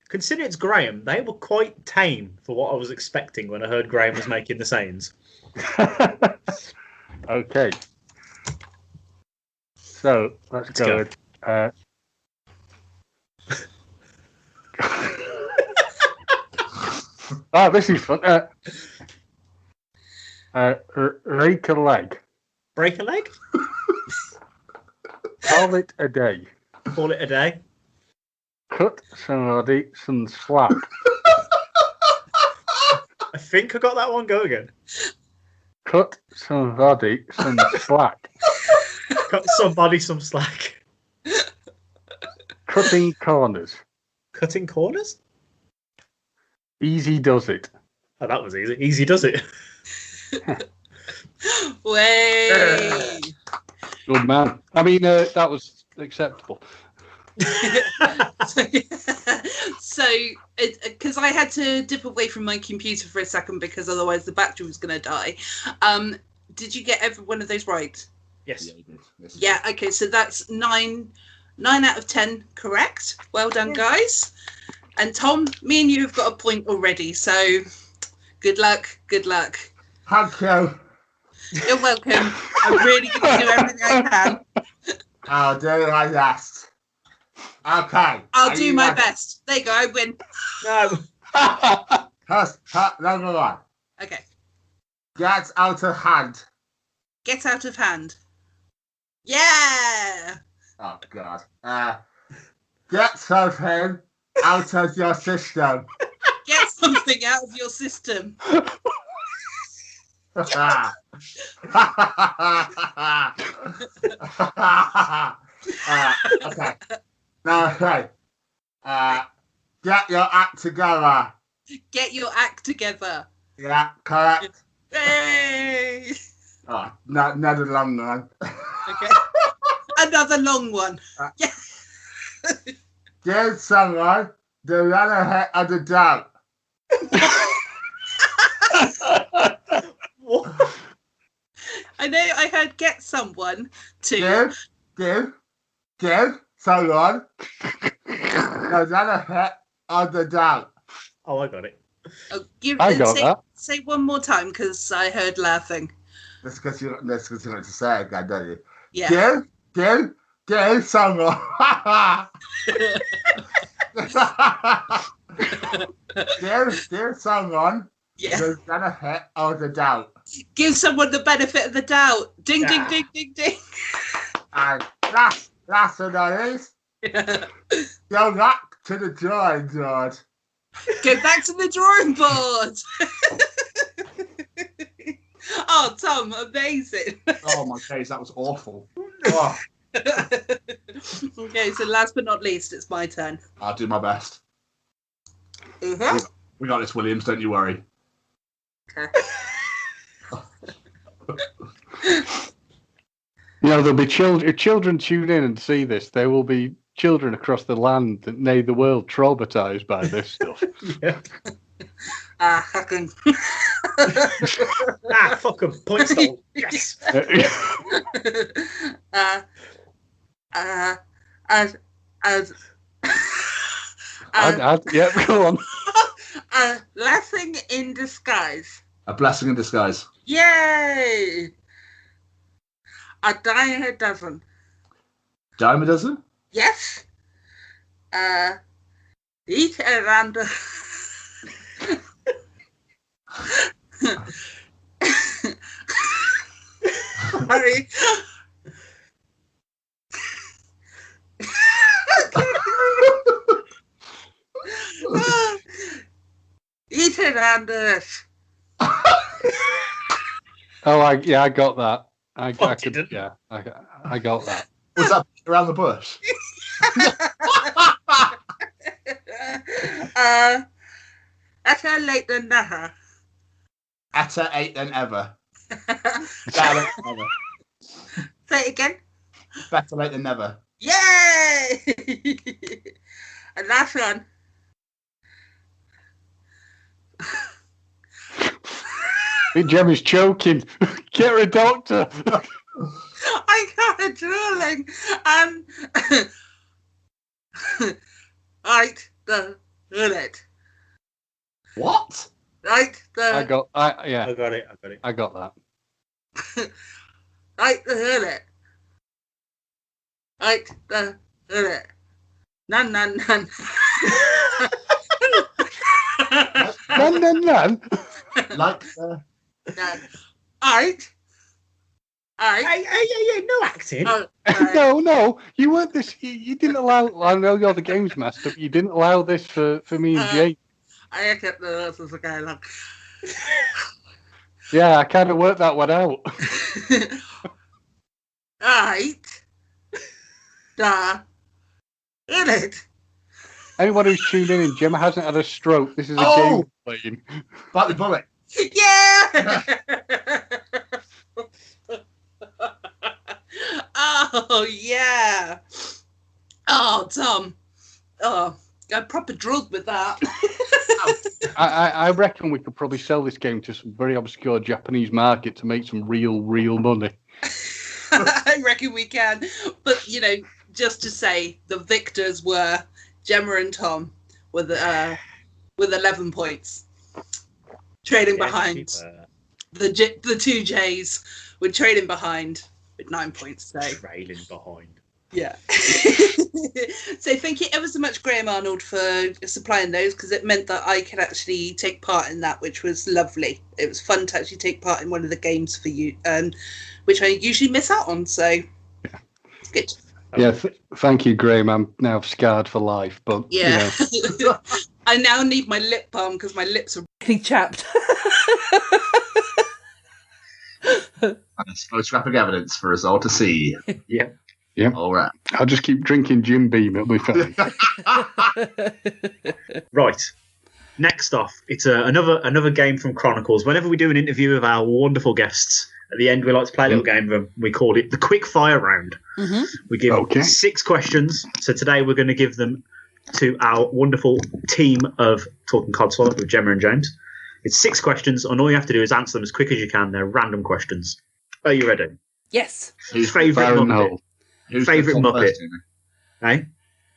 considering it's Graham, they were quite tame for what I was expecting when I heard Graham was making the sayings. Okay. So let's go. Oh, this is fun. Rake a leg. Break a leg? Call it a day. Call it a day. Cut somebody some slack. I think I got that one. Go again. Cut somebody some slack. Cut somebody some slack. Cutting corners. Cutting corners? Easy does it. Oh, that was easy. Easy does it. Way. Good man. I mean, that was acceptable. So, because I had to dip away from my computer for a second because otherwise the battery was going to die. Did you get every one of those right? Yes. Yeah, you did. Yes, you Yeah. Okay. So that's 9 out of 10 correct. Well done, guys. And Tom, me and you have got a point already. So, good luck. Good luck. Thank you. You're welcome. I'm really going to do everything I can. I'll do my best. Okay. I'll do my best. There you go. I win. No. First, number one. Okay. Get out of hand. Get out of hand. Yeah. Oh, God. Get something out of your system. Get something out of your system. Okay. Now, okay. Get your act together. Get your act together. Yeah, correct. Hey. Oh, no, another long one. Okay. Another long one. Yeah. Give someone the other head of the doubt. I know I heard get someone to Give someone the other head of the doubt. Oh, I got it. Say one more time because I heard laughing. That's because you like to say it again, don't you? Yeah. Give someone. give someone the benefit of the doubt. Give someone the benefit of the doubt. Ding, ding, ding, ding, ding. And last but not least, go back to the drawing board. Go back to the drawing board. Oh, Tom, amazing. Oh my days, that was awful. Oh, Okay, so last but not least, it's my turn. I'll do my best. Mm-hmm. We got this, Williams. Don't you worry. Okay. There'll be children. If children tune in and see this, there will be children across the land, nay, the world, traumatized by this stuff. Yeah. Fucking. Fucking point stole. Yes. Yeah, go on. A blessing in disguise. A blessing in disguise. Yay! A dime a dozen. Dime a dozen? Yes. Eat around. Sorry. Eat it around us. Oh, I got that. I got that. Was that around the bush? Better late than never. Better late than ever. Say it again. Better late than never. Yay! And last one. Gemma's choking. Get her a doctor. I got a drooling and right the bullet. What? Right the I got it. I got that. right the bullet. Right the bullet. None. None. Like none. Right. Hey, no acting. No, you weren't this. You didn't allow. I know you're the games master, but you didn't allow this for me and Jay. I kept the words as a guy along. Yeah, I kind of worked that one out. Right. In it. Anyone who's tuned in and Gemma hasn't had a stroke, this is a game we're playing. Bite the bullet. Yeah. Oh yeah. Oh Tom. Oh, I proper drilled with that. I reckon we could probably sell this game to some very obscure Japanese market to make some real money. I reckon we can. But just to say, the victors were Gemma and Tom with 11 points, trailing behind. The two J's were trailing behind with 9 points. So trailing behind. Yeah. So thank you ever so much, Graham Arnold, for supplying those, because it meant that I could actually take part in that, which was lovely. It was fun to actually take part in one of the games for you, which I usually miss out on. So it's good. Yeah, thank you, Graham. I'm now scarred for life, but yeah. I now need my lip balm because my lips are really chapped. That's photographic evidence for us all to see. Yeah. Yeah. All right. I'll just keep drinking Jim Beam. It'll be fine. Right. Next off, it's another game from Chronicles. Whenever we do an interview of our wonderful guests, at the end we like to play a little game with them. We call it the quick fire round. Mm-hmm. We give 6 questions. So today we're going to give them to our wonderful team of Talking Codswallop with Gemma and James. It's 6 questions, and all you have to do is answer them as quick as you can. They're random questions. Are you ready? Yes. Whose favourite Muppet? Favourite Muppet? Eh?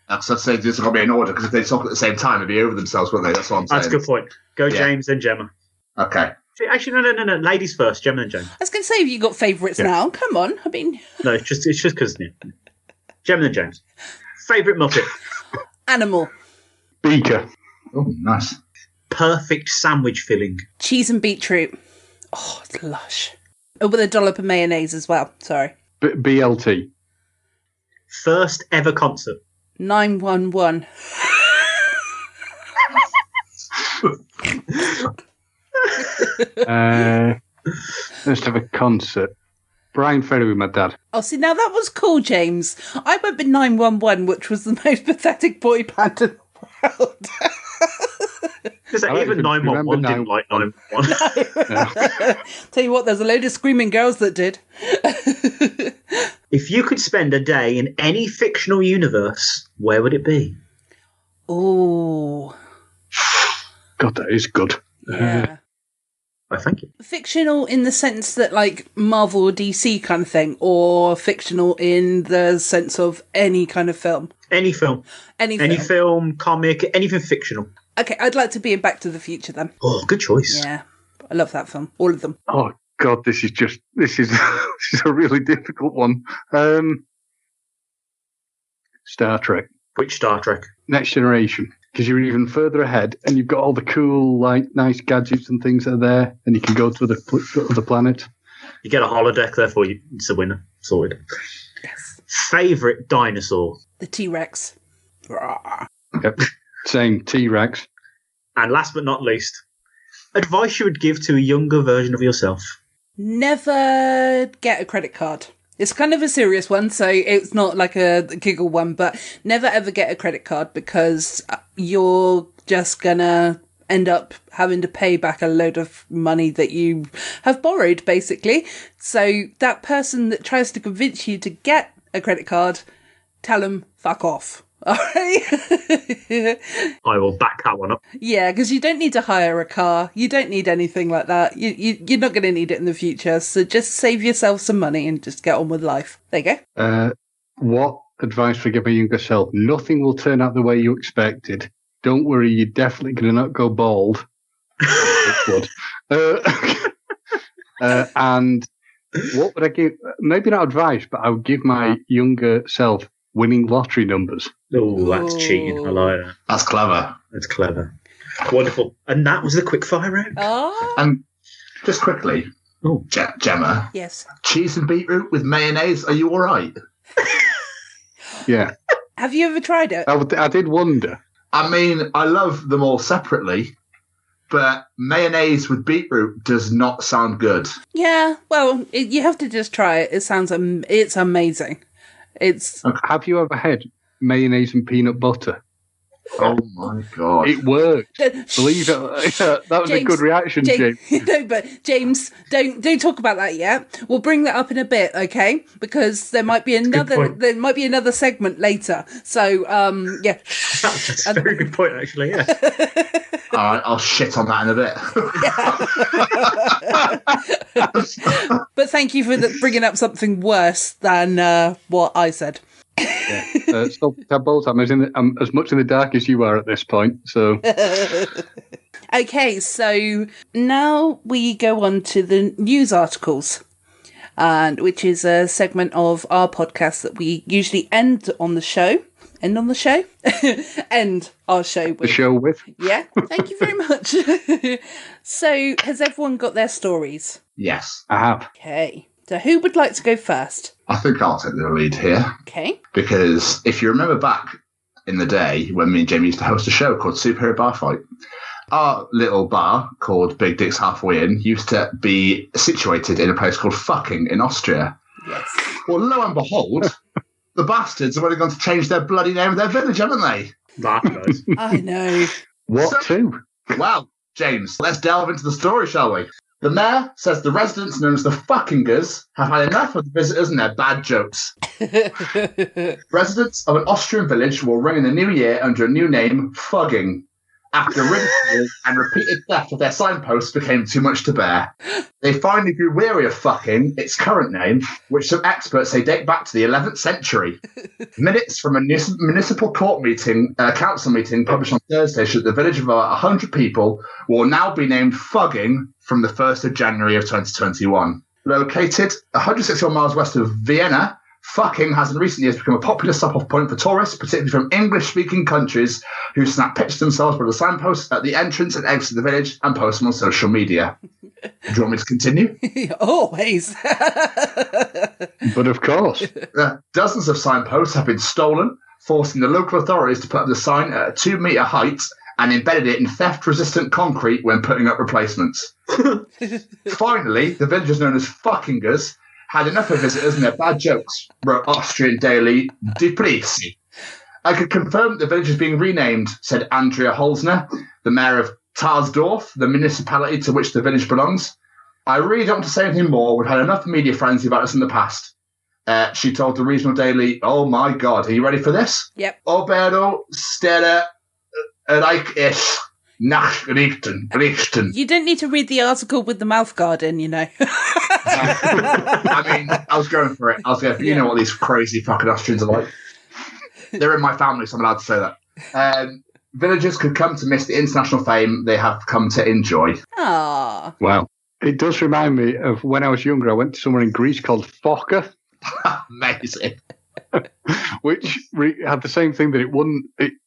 That's I'd say there's got to be an order, because if they talk at the same time, they'd be over themselves, wouldn't they? That's what I'm saying. That's a good point. Go James, then Gemma. Okay. Actually, no. Ladies first. Gemma and James. I was going to say, have you got favourites now? Come on. I mean... No, it's just because... Yeah. Gemma and James. Favourite Muppet? Animal. Beaker. Oh, nice. Perfect sandwich filling? Cheese and beetroot. Oh, it's lush. Oh, with a dollop of mayonnaise as well. Sorry. BLT. First ever concert? 911. Let's have a concert. Brian Ferry with my dad. Oh, see, now that was cool, James. I went with 911, which was the most pathetic boy band in the world. Even 911 didn't like 911. Tell you what, there's a load of screaming girls that did. If you could spend a day in any fictional universe, where would it be? Oh. God, that is good. Yeah. Thank you. Fictional in the sense that, like, Marvel or DC kind of thing, or fictional in the sense of any kind of film? Any film. Any film, comic, anything fictional. Okay, I'd like to be in Back to the Future then. Oh, good choice. Yeah, I love that film. All of them. Oh, God, this is this is a really difficult one. Star Trek. Which Star Trek? Next Generation. Because you're even further ahead, and you've got all the cool, like, nice gadgets and things that are there, and you can go to the planet. You get a holodeck there for you. It's a winner. Sorted. Yes. Favourite dinosaur? The T-Rex. Yep. Same, T-Rex. And last but not least, advice you would give to a younger version of yourself? Never get a credit card. It's kind of a serious one, so it's not like a giggle one, but never ever get a credit card because you're just gonna end up having to pay back a load of money that you have borrowed, basically. So that person that tries to convince you to get a credit card, tell them fuck off. All right. I will back that one up. Yeah, because you don't need to hire a car. You don't need anything like that. You're not going to need it in the future. So just save yourself some money and just get on with life. There you go. What advice for giving your younger self? Nothing will turn out the way you expected. Don't worry, you're definitely going to not go bald. And what would I give? Maybe not advice, but I would give my younger self winning lottery numbers. Oh, that's cheating. I like that. That's clever. That's clever. Wonderful. And that was the quick fire round. Oh. And just quickly, Gemma. Yes. Cheese and beetroot with mayonnaise. Are you all right? Yeah. Have you ever tried it? I did wonder. I mean, I love them all separately, but mayonnaise with beetroot does not sound good. Yeah. Well, you have to just try it. It sounds it's amazing. Have you ever had mayonnaise and peanut butter? Oh my God. It worked. Believe it. That was James, a good reaction, James. No, but James, don't talk about that yet. We'll bring that up in a bit, okay? Because there might be another segment later. So yeah. That's a very good point, actually, yeah. All right, I'll shit on that in a bit. But thank you for bringing up something worse than what I said. Yeah. Stop tadpoles. I'm as much in the dark as you are at this point. So, okay. So now we go on to the news articles, and which is a segment of our podcast that we usually end our show with. Yeah. Thank you very much. So, has everyone got their stories? Yes, I have. Okay. So who would like to go first? I think I'll take the lead here. Okay. Because if you remember back in the day when me and Jamie used to host a show called Superhero Bar Fight, our little bar called Big Dick's Halfway In used to be situated in a place called Fucking in Austria. Yes. Well, lo and behold, the bastards have already gone to change their bloody name of their village, haven't they? That does. I know. What to? Well, James, let's delve into the story, shall we? The mayor says the residents known as the Fuckingers have had enough of the visitors and their bad jokes. Residents of an Austrian village will ring in the new year under a new name, Fugging, after ridicule and repeated theft of their signposts became too much to bear. They finally grew weary of Fucking, its current name, which some experts say date back to the 11th century. Minutes from a municipal council meeting published on Thursday showed the village of about 100 people will now be named Fugging from the 1st of January of 2021. Located 161 miles west of Vienna, Fucking has in recent years become a popular stop-off point for tourists, particularly from English-speaking countries, who snap pictures themselves by the signposts at the entrance and exit of the village and post them on social media. Do you want me to continue? Always. But of course. Dozens of signposts have been stolen, forcing the local authorities to put up the sign at a 2-metre height and embedded it in theft-resistant concrete when putting up replacements. Finally, the villagers known as Fuckingers had enough of visitors and their bad jokes, wrote Austrian daily Die Presse. I could confirm that the village is being renamed, said Andrea Holzner, the mayor of Tarsdorf, the municipality to which the village belongs. I really don't want to say anything more. We've had enough media frenzy about us in the past. She told the Regional Daily, oh my God, are you ready for this? Yep. Obero stelle Reich ist nachrichten. You didn't need to read the article with the mouthguard in, you know. I mean, I was going for it. You know what these crazy fucking Austrians are like. They're in my family, so I'm allowed to say that. Villagers could come to miss the international fame they have come to enjoy. Ah. Wow. It does remind me of when I was younger, I went to somewhere in Greece called Foca. Amazing. Which had the same thing that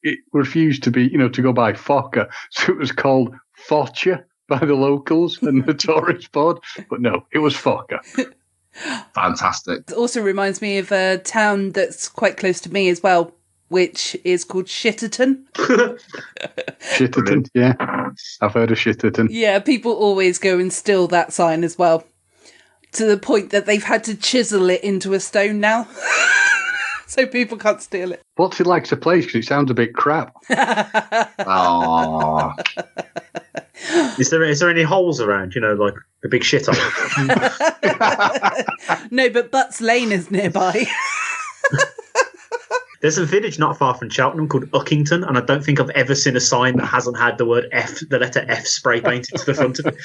it refused to be, to go by Foca. So it was called Focha by the locals and the tourist board. But no, it was Foca. Fantastic. It also reminds me of a town that's quite close to me as well, which is called Shitterton. Shitterton, yeah. I've heard of Shitterton. Yeah, people always go and steal that sign as well. To the point that they've had to chisel it into a stone now. So people can't steal it. What's it like to place? Because it sounds a bit crap. Oh. Is there any holes around, like a big shit hole? No, but Butts Lane is nearby. There's a village not far from Cheltenham called Uckington, and I don't think I've ever seen a sign that hasn't had the word F, the letter F spray painted to the front of it.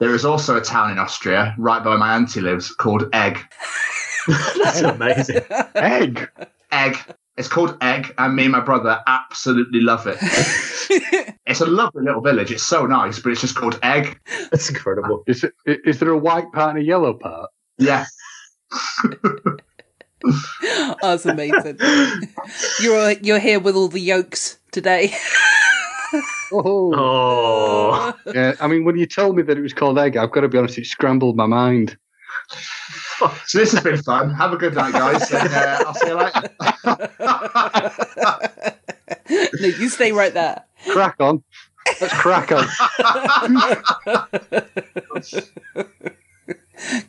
There is also a town in Austria, right by where my auntie lives, called Egg. That's amazing. Egg? Egg. It's called Egg, and me and my brother absolutely love it. It's a lovely little village. It's so nice, but it's just called Egg. That's incredible. Is there a white part and a yellow part? Yeah. Oh, that's amazing. You're here with all the yolks today. Oh. Yeah, I mean, when you told me that it was called Egg, I've got to be honest, it scrambled my mind. So this has been fun. Have a good night, guys. And, I'll see you later. No, you stay right there. Crack on. Let's crack on.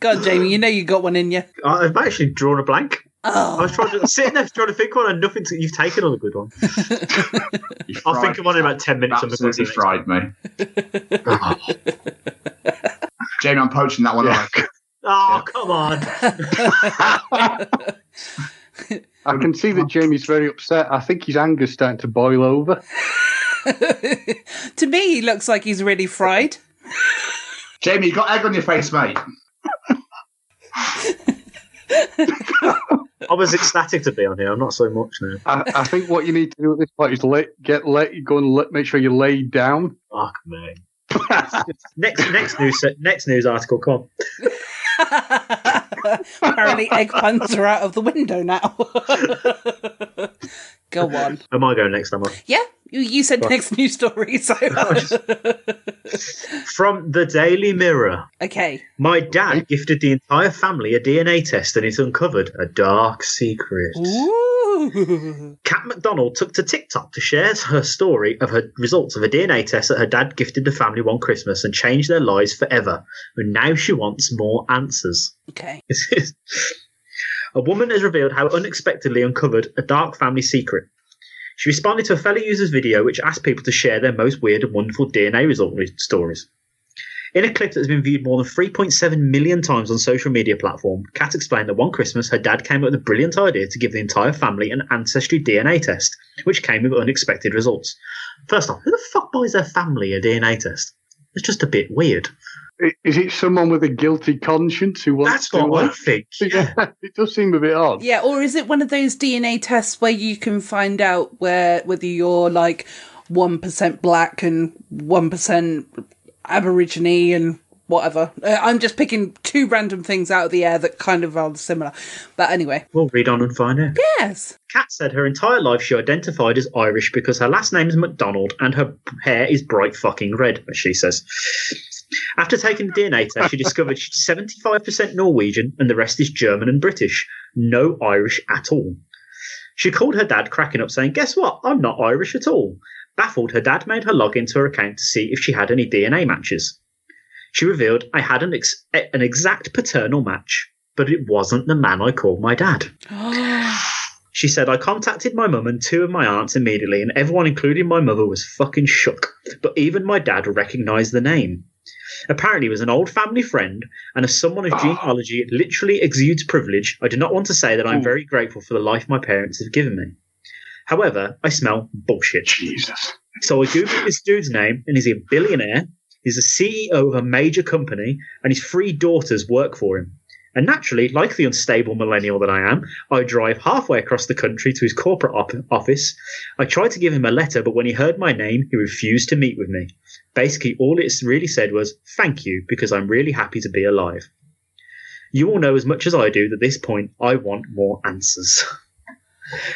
God, Jamie, you know you got one in you. I've actually drawn a blank. Oh. I was sitting there trying to think one, and nothing. You've taken on a good one. I'll think of one in about 10 minutes. Absolutely fried me. Oh. Jamie, I'm poaching that one. Yeah. Oh, come on. I can see that Jamie's very upset. I think his anger's starting to boil over. To me, he looks like he's really fried. Jamie, you got egg on your face, mate. I was ecstatic to be on here. I'm not so much now. I think what you need to do at this point is make sure you lay down. Fuck me. Next news article. Come on. Apparently, egg puns are out of the window now. Go on. Am I going next, Emma? Yeah, you said next news story. So from the Daily Mirror. Okay. My dad gifted the entire family a DNA test, and it uncovered a dark secret. Ooh. Kat McDonald took to TikTok to share her story of her results of a DNA test that her dad gifted the family one Christmas and changed their lives forever. And now she wants more answers. Okay. A woman has revealed how unexpectedly uncovered a dark family secret. She responded to a fellow user's video which asked people to share their most weird and wonderful DNA result stories. In a clip that has been viewed more than 3.7 million times on social media platform, Kat explained that one Christmas her dad came up with a brilliant idea to give the entire family an ancestry DNA test, which came with unexpected results. First off, who the fuck buys their family a DNA test? It's just a bit weird. Is it someone with a guilty conscience who wants to? That's what I think. Yeah. It does seem a bit odd. Yeah, or is it one of those DNA tests where you can find out whether you're like 1% black and 1% Aborigine and whatever. I'm just picking two random things out of the air that kind of are similar. But anyway. We'll read on and find out. Yes. Kat said her entire life she identified as Irish because her last name is McDonald and her hair is bright fucking red, as she says. After taking the DNA test, she discovered she's 75% Norwegian and the rest is German and British. No Irish at all. She called her dad, cracking up, saying, "Guess what? I'm not Irish at all." Baffled, her dad made her log into her account to see if she had any DNA matches. She revealed, "I had an exact paternal match, but it wasn't the man I called my dad." She said, I contacted my mum and 2 of my aunts immediately, and everyone, including my mother, was fucking shook. But even my dad recognised the name. Apparently, he was an old family friend, and as someone of genealogy literally exudes privilege, I do not want to say that I'm very grateful for the life my parents have given me. However, I smell bullshit. Jesus. So I googled this dude's name, and he's a billionaire. He's the CEO of a major company, and his 3 daughters work for him. And naturally, like the unstable millennial that I am, I drive halfway across the country to his corporate office. I tried to give him a letter, but when he heard my name, he refused to meet with me. Basically, all it really said was, thank you, because I'm really happy to be alive. You all know as much as I do that at this point, I want more answers.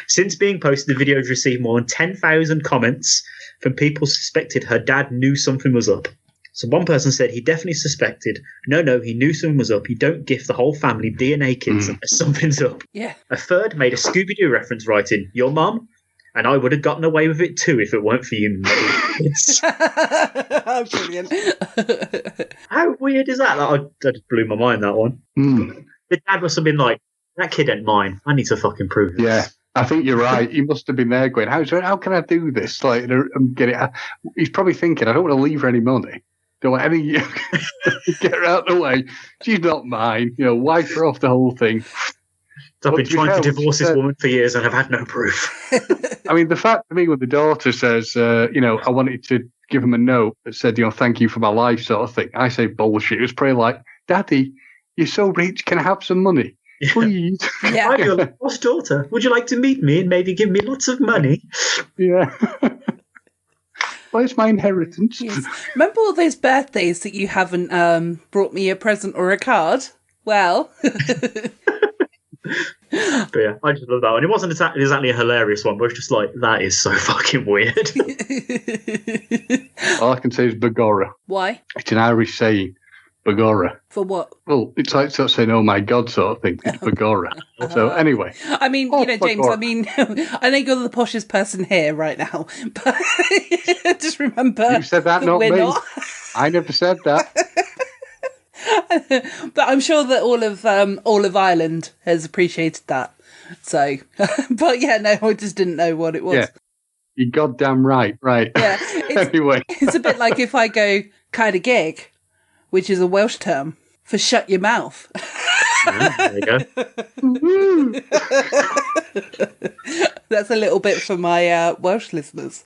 Since being posted, the video has received more than 10,000 comments from people suspected her dad knew something was up. So one person said he definitely suspected. No, he knew something was up. You don't gift the whole family DNA kits unless something's up. Yeah. A third made a Scooby-Doo reference, writing, your mum? And I would have gotten away with it too if it weren't for you kids. Brilliant. How weird is that? That just blew my mind, that one. The dad must have been like, that kid ain't mine. I need to fucking prove it. Yeah. I think you're right. He must have been there going, how can I do this? Like, get it. He's probably thinking, I don't want to leave her any money. Don't want any. Get her out of the way. She's not mine. Wipe her off the whole thing. I've been trying to divorce this woman for years and I've had no proof. I mean, the fact to me when the daughter says, I wanted to give him a note that said, thank you for my life sort of thing. I say bullshit. It was probably like, Daddy, you're so rich. Can I have some money? Please. Yeah. I'm your lost daughter. Would you like to meet me and maybe give me lots of money? Yeah. Where's my inheritance? Yes. Remember all those birthdays that you haven't brought me a present or a card? Well. But yeah, I just love that one. It wasn't exactly a hilarious one, but it's just like, that is so fucking weird. All I can say is begorra. Why? It's an Irish saying, begorra. For what? Well, it's like sort of saying, oh my God sort of thing. It's begorra. So anyway. I mean, James, begorra. I know you're the poshest person here right now, but just remember. You said that, not me. Not. I never said that. But I'm sure that all of Ireland has appreciated that. So, but yeah, no, I just didn't know what it was. Yeah, you're goddamn right. Yeah. Anyway, it's a bit like if I go kind of gig, which is a Welsh term for shut your mouth. There you go. That's a little bit for my Welsh listeners.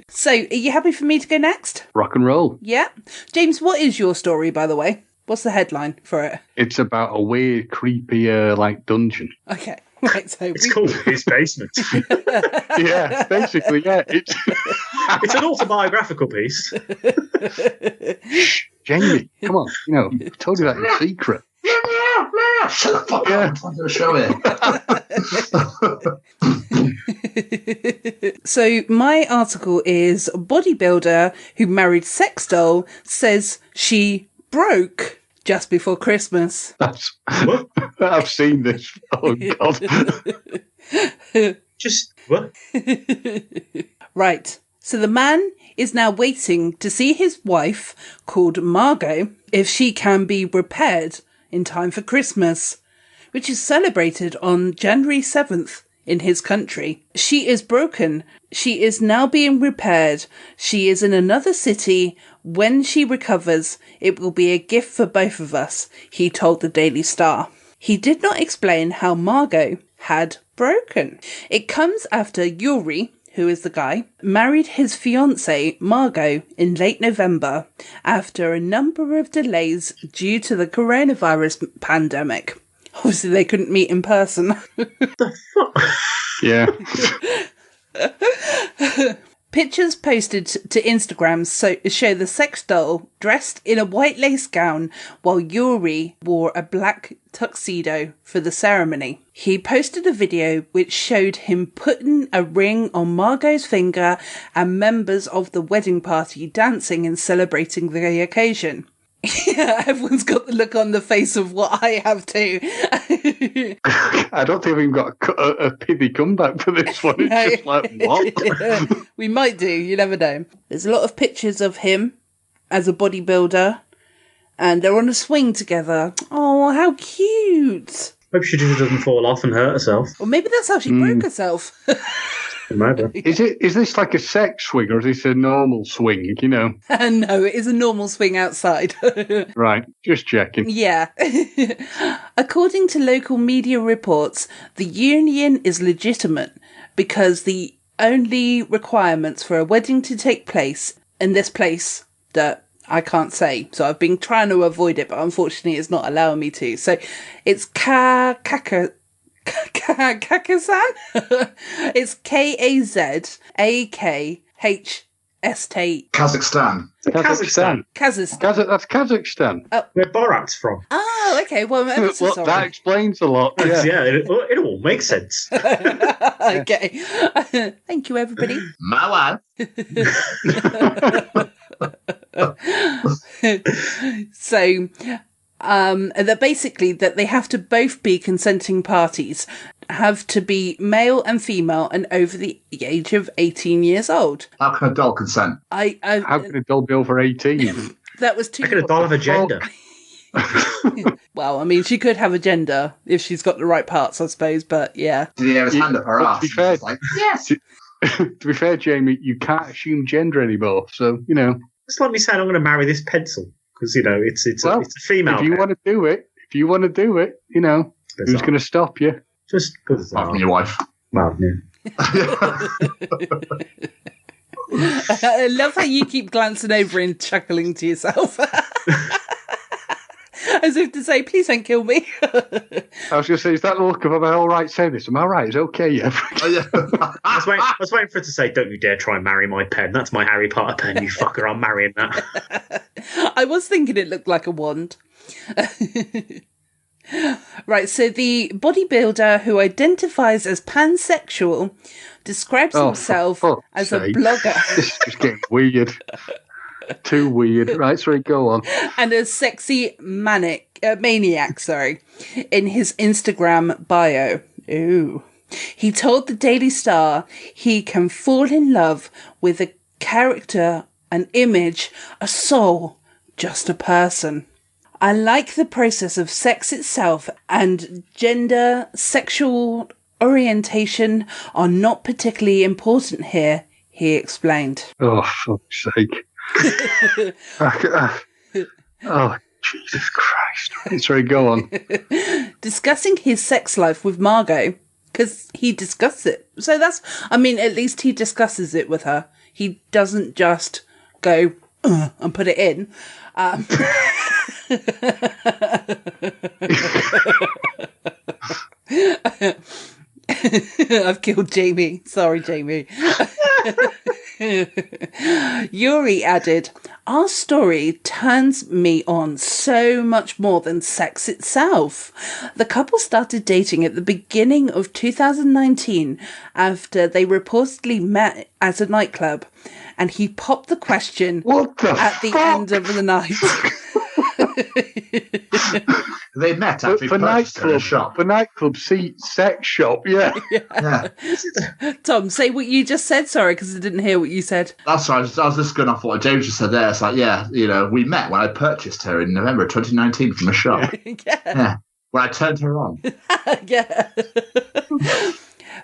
So, are you happy for me to go next? Rock and roll. Yeah. James, what is your story, by the way? What's the headline for it? It's about a weird, creepy, dungeon. Okay. Right, so it's called His Basement. Yeah, basically, yeah. It's an autobiographical piece. Shh, Jamie, come on. I told you that in secret. Shut the fuck up. I'm trying to show it. So my article is bodybuilder who married sex doll says she broke just before Christmas. I've seen this. Oh, God. Just what? Right. So the man is now waiting to see his wife, called Margot, if she can be repaired in time for Christmas, which is celebrated on January 7th in his country. She is broken. She is now being repaired. She is in another city. When she recovers, it will be a gift for both of us, he told the Daily Star. He did not explain how Margot had broken. It comes after Yuri, who is the guy, married his fiancée, Margot, in late November after a number of delays due to the coronavirus pandemic. Obviously, they couldn't meet in person. The fuck? Yeah. Pictures posted to Instagram show the sex doll dressed in a white lace gown while Yuri wore a black tuxedo for the ceremony. He posted a video which showed him putting a ring on Margot's finger and members of the wedding party dancing and celebrating the occasion. Yeah, everyone's got the look on the face of what I have too. I don't think we've got a pithy comeback for this one. It's just like, what? We might do, you never know. There's a lot of pictures of him as a bodybuilder, and they're on a swing together. Oh, how cute. Hope she just doesn't fall off and hurt herself. Or maybe that's how she broke herself. Maybe. Is this like a sex swing or is this a normal swing, you know? No, it is a normal swing outside. Right, just checking. Yeah. According to local media reports, the union is legitimate because the only requirements for a wedding to take place in this place that I can't say. So I've been trying to avoid it, but unfortunately it's not allowing me to. So it's Kakazan? It's Kazakht. Kazakhstan. Kazakhstan. Kazakhstan. That's Kazakhstan. Where Borat's from. Oh, okay. Well, I'm ever so Well, sorry. that explains a lot. Yeah, Yeah. it all makes sense. Okay. Thank you, everybody. My wife. So, that basically that they have to both be consenting parties, have to be male and female, and over the age of 18 years old. How can a doll consent? How can a doll be over 18? That was too. How can a doll have a gender? Well, I mean, she could have a gender if she's got the right parts, I suppose. But yeah. Did he have his hand up her Well, ass? to be fair- Like, yes. To be fair, Jamie, you can't assume gender anymore. So, you know. It's like me saying I'm going to marry this pencil because, you know, it's a female. If you want to do it, you know, who's going to stop you? Just because Apart from your wife. Well, yeah. I love how you keep glancing over and chuckling to yourself. As if to say, please don't kill me. I was going to say, is that the look of, am I all right saying this? Am I right? It's okay, yeah. I was waiting for it to say, don't you dare try and marry my pen. That's my Harry Potter pen, you fucker. I'm marrying that. I was thinking it looked like a wand. Right, so the bodybuilder who identifies as pansexual describes himself as a blogger. This is just getting weird. Too weird. Right, sorry, go on. And a sexy maniac, in his Instagram bio. Ooh. He told the Daily Star he can fall in love with a character, an image, a soul, just a person. I like the process of sex itself, and gender, sexual orientation are not particularly important here, he explained. Oh, fuck's sake. Oh, Jesus Christ. Sorry, go on. Discussing his sex life with Margot, because he discussed it. So at least he discusses it with her. He doesn't just go and put it in. I've killed Jamie. Sorry, Jamie. Yuri added, our story turns me on so much more than sex itself. The couple started dating at the beginning of 2019 after they reportedly met at a nightclub, and he popped the question at the end of the night. They met after for nightclub shop. For nightclub sex shop, yeah. Tom, say what you just said, sorry, because I didn't hear what you said. That's right. I was just going off what James just said there. It's like, we met when I purchased her in November 2019 from a shop. Yeah. When I turned her on. Yeah.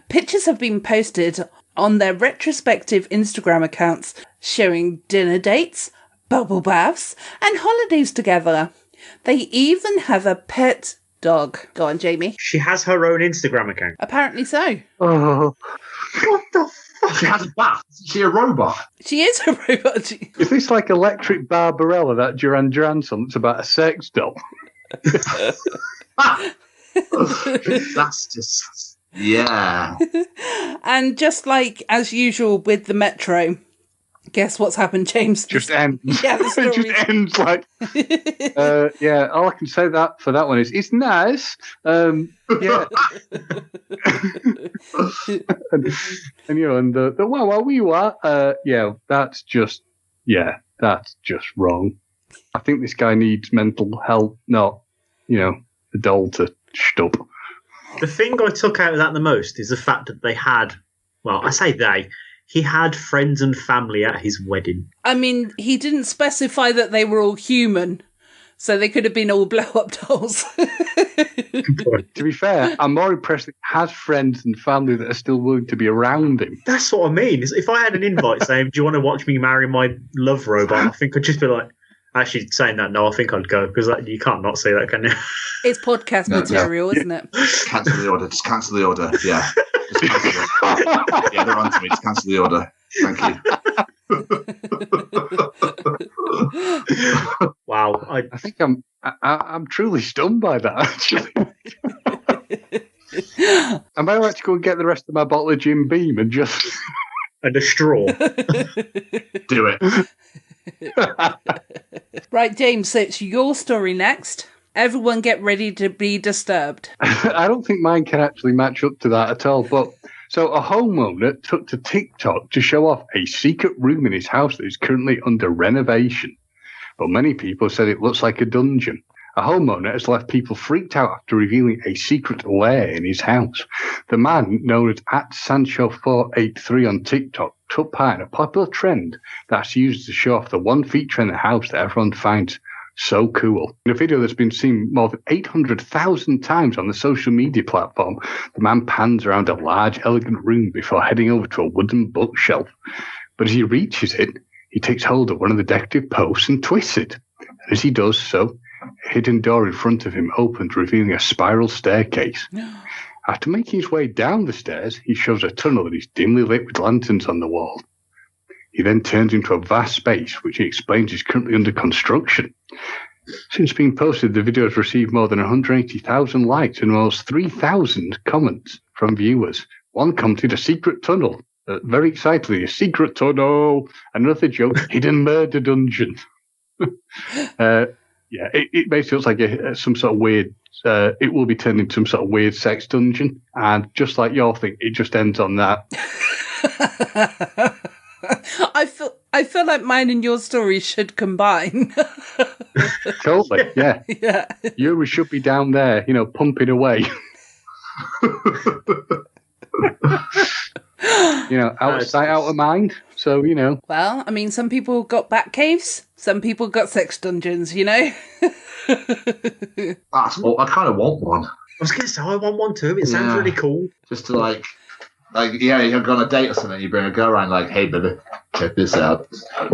Pictures have been posted on their retrospective Instagram accounts showing dinner dates, bubble baths, and holidays together. They even have a pet dog. Go on, Jamie. She has her own Instagram account. Apparently so. Oh. What the fuck? She has a bath. Is she a robot? She is a robot. Is this like Electric Barbarella, that Duran Duran song that's about a sex doll? That's just... Yeah. And just like as usual with the Metro, guess what's happened, James? Just ends. Yeah, the story. It just ends like... yeah, all I can say that for that one is, it's nice. Yeah. and the wow, we were, that's just wrong. I think this guy needs mental help, not, a doll to stop. The thing I took out of that the most is the fact that they had, he had friends and family at his wedding. I mean, he didn't specify that they were all human. So they could have been all blow-up dolls. To be fair, I'm more impressed that he has friends and family that are still willing to be around him. That's what I mean. If I had an invite saying, "Do you want to watch me marry my love robot?" I think I'd just be like, actually saying that, no, I think I'd go, because you can't not say that, can you? It's podcast material, isn't it? Cancel the order. Just cancel the order. Yeah. Just cancel it. Yeah, they're on to me. Just cancel the order. Thank you. Wow. I think I'm truly stunned by that, actually. I might like to go and get the rest of my bottle of Jim Beam and just... and a straw. Do it. Right, James, so it's your story next. Everyone get ready to be disturbed. I don't think mine can actually match up to that at all, but... So a homeowner took to TikTok to show off a secret room in his house that is currently under renovation. But many people said it looks like a dungeon. A homeowner has left people freaked out after revealing a secret lair in his house. The man, known as @Sancho483 on TikTok, took part in a popular trend that's used to show off the one feature in the house that everyone finds so cool. In a video that's been seen more than 800,000 times on the social media platform, the man pans around a large, elegant room before heading over to a wooden bookshelf. But as he reaches it, he takes hold of one of the decorative posts and twists it. And as he does so, a hidden door in front of him opens, revealing a spiral staircase. After making his way down the stairs, he shows a tunnel that is dimly lit with lanterns on the wall. He then turns into a vast space, which he explains is currently under construction. Since being posted, the video has received more than 180,000 likes and almost 3,000 comments from viewers. One commented, "A secret tunnel." Very excitedly, "A secret tunnel." Another joke, "Hidden murder dungeon." Yeah, it basically looks like some sort of weird... it will be turned into some sort of weird sex dungeon. And just like your thing, it just ends on that. I feel like mine and your story should combine. Totally, yeah. Yeah. Yuri should be down there, pumping away. Out of sight, out of mind. So, Well, I mean, some people got bat caves, some people got sex dungeons, That's what I kind of want one. I was going to say, I want one too. It sounds really cool. Just to you go on a date or something, you bring a girl around, like, "Hey, baby, check this out."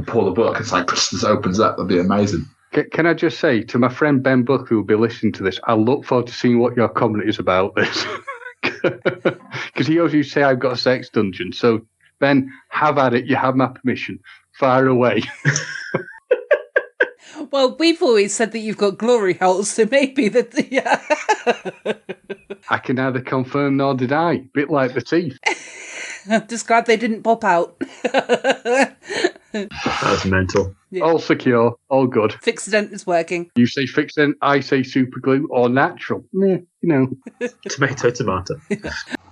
Pull the book, it's like, this opens up. That'd be amazing. Can I just say to my friend Ben Buck, who will be listening to this, I look forward to seeing what your comment is about this. Because he always used to say, "I've got a sex dungeon." So, Ben, have at it. You have my permission. Fire away. Well, we've always said that you've got glory holes, so maybe that... Yeah. I can neither confirm nor deny. Bit like the teeth. I'm just glad they didn't pop out. That's mental. Yeah. All secure, all good. Fixident is working. You say fixident, I say super glue or natural. Tomato.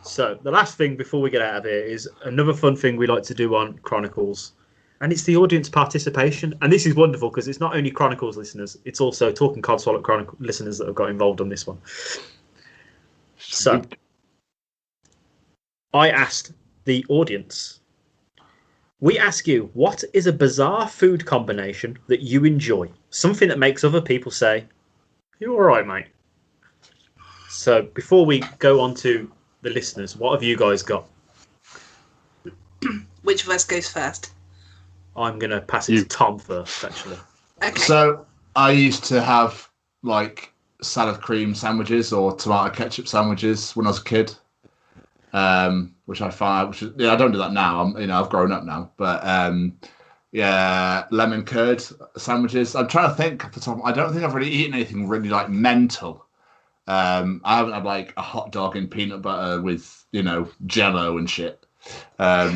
So the last thing before we get out of here is another fun thing we like to do on Chronicles. And it's the audience participation. And this is wonderful because it's not only Chronicles listeners, it's also Talking Codswallop Chronicles listeners that have got involved on this one. So I asked the audience, we ask you, what is a bizarre food combination that you enjoy? Something that makes other people say, "You're all right, mate." So before we go on to the listeners, what have you guys got? Which of us goes first? I'm going to pass it to Tom first, actually. Okay. So I used to have, salad cream sandwiches or tomato ketchup sandwiches when I was a kid. Which I find, I don't do that now. I've grown up now, but lemon curd sandwiches. I'm trying to think off the top. I don't think I've really eaten anything really mental. I haven't had a hot dog in peanut butter with Jello and shit. But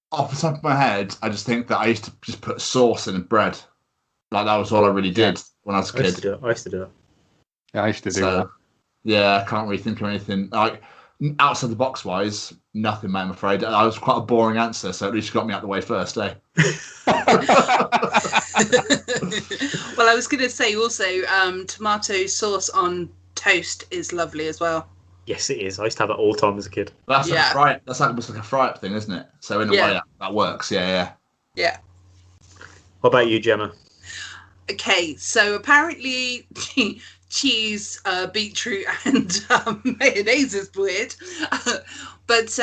off the top of my head, I just think that I used to just put sauce in bread. That was all I really did when I was a kid. I used to do it. Yeah, I used to do that. Yeah, I can't really think of anything outside the box wise. Nothing, mate, I'm afraid. I was quite a boring answer, so at least you got me out the way first, eh? Well, I was going to say also, tomato sauce on toast is lovely as well. Yes, it is. I used to have it all the time as a kid. That's that's almost like a fry-up thing, isn't it? So in a way, that works. Yeah. What about you, Gemma? Okay, so apparently cheese, beetroot, and mayonnaise is weird. But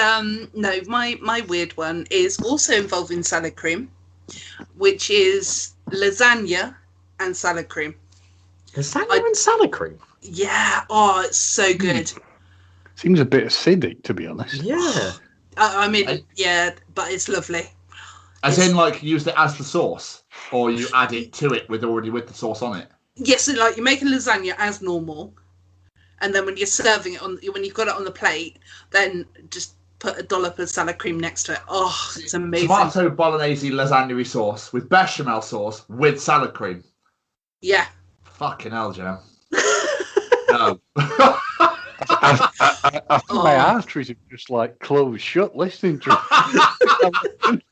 no, my weird one is also involving salad cream, which is lasagna and salad cream. Lasagna and salad cream? Yeah. Oh, it's so good. Seems a bit acidic, to be honest. Yeah. I mean, yeah, but it's lovely. As in, like, use it as the sauce, or you add it to it with the sauce on it? Yes, so like you make a lasagna as normal, and then when you're serving it when you've got it on the plate, then just put a dollop of salad cream next to it. Oh, it's amazing. Tomato bolognese lasagna sauce with bechamel sauce with salad cream. Yeah. Fucking hell, Jem. No. I think my arteries have just like closed shut listening to it.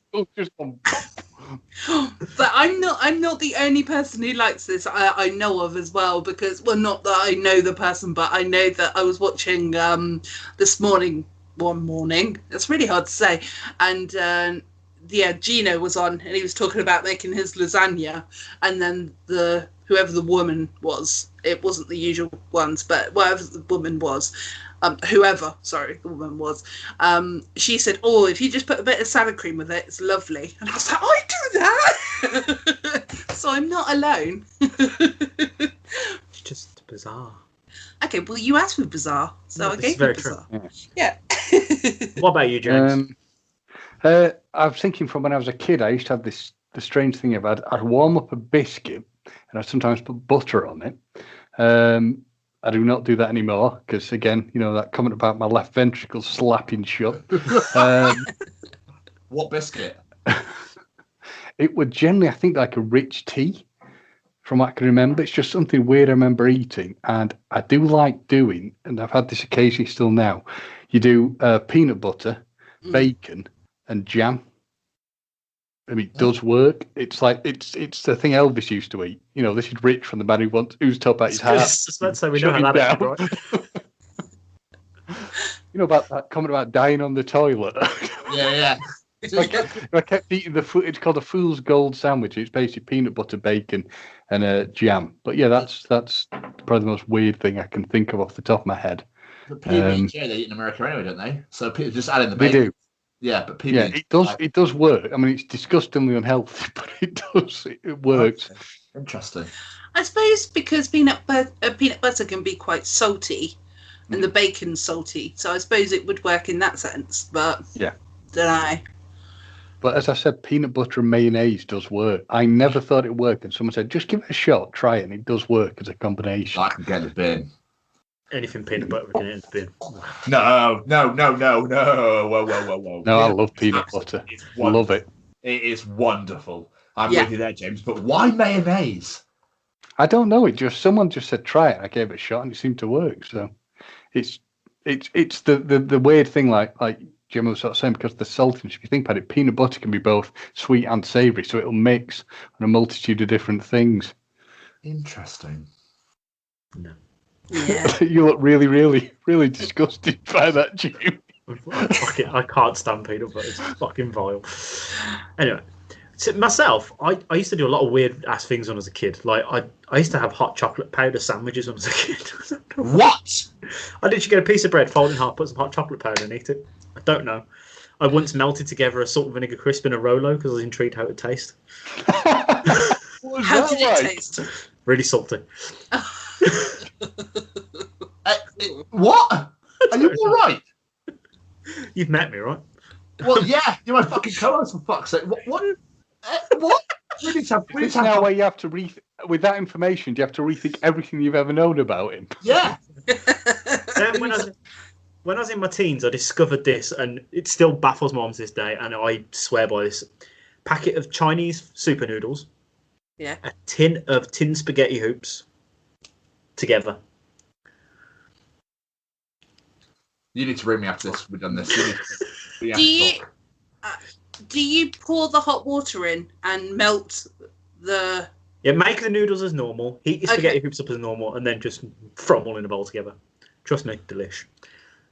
But I'm not the only person who likes this. I know of as well, because, well, not that I know the person, but I know that I was watching this morning, one morning. It's really hard to say. And Gino was on, and he was talking about making his lasagna, and then whoever the woman was, it wasn't the usual ones, but whatever the woman was, the woman was, she said, oh, if you just put a bit of salad cream with it, it's lovely. And I was like, I do that! So I'm not alone. It's just bizarre. Okay, well, you asked for bizarre, so I gave you bizarre. True. Yeah. What about you, James? I was thinking from when I was a kid, I used to have the strange thing of I'd warm up a biscuit and I'd sometimes put butter on it. I do not do that anymore because, again, that comment about my left ventricle slapping shut. What biscuit? It would generally, I think, like a rich tea, from what I can remember. It's just something weird I remember eating. And I do like doing, and I've had this occasionally still now, you do peanut butter, bacon, and jam. I mean, it does work. It's like it's the thing Elvis used to eat. This is Rich from the man who's top out his hat. Let's say we know how that is, right? About that comment about dying on the toilet. Yeah. I kept eating it's called a fool's gold sandwich. It's basically peanut butter, bacon, and a jam. But yeah, that's probably the most weird thing I can think of off the top of my head. The PB&J they eat in America anyway, don't they? So just add in the bacon. They do. Yeah, but PB&J. Yeah, it does work. I mean, it's disgustingly unhealthy, but it works. Okay. Interesting. I suppose because peanut butter can be quite salty, and the bacon's salty, so I suppose it would work in that sense. But yeah, don't know. But as I said, peanut butter and mayonnaise does work. I never thought it worked, and someone said, just give it a shot, try it, and it does work as a combination. I can get the bin. Anything peanut butter we can get in the bin. No. Whoa. No, I love peanut butter. I love it. It is wonderful. I'm with you there, James. But why mayonnaise? I don't know. Someone just said try it. I gave it a shot, and it seemed to work. So it's the weird thing, like Gemma was sort of saying, because of the saltiness. If you think about it, peanut butter can be both sweet and savoury, so it'll mix on a multitude of different things. Interesting. No. Yeah. You look really, really, really disgusted by that, Jim. I can't stand peanut butter. It's fucking vile. Anyway, so myself, I used to do a lot of weird ass things when I was a kid. Like I used to have hot chocolate powder sandwiches when I was a kid. What? I literally get a piece of bread, fold it in half, put some hot chocolate powder and eat it. I don't know. I once melted together a salt and vinegar crisp in a Rolo because I was intrigued how it would taste. How did it taste? Really salty. What? Are you all right? You've met me, right? Well, yeah. You're my fucking co-host, for fuck's sake. What? We need to have now where you have to with that information, do you have to rethink everything you've ever known about him? Yeah. Then when I was in my teens, I discovered this, and it still baffles mom to this day, and I swear by this. Packet of Chinese super noodles. Yeah. A tin of tin spaghetti hoops together. You need to ring me after this. We've done this. Do you pour the hot water in and melt the... Yeah, make the noodles as normal, heat your spaghetti hoops up as normal, and then just throw them all in a bowl together. Trust me, delish.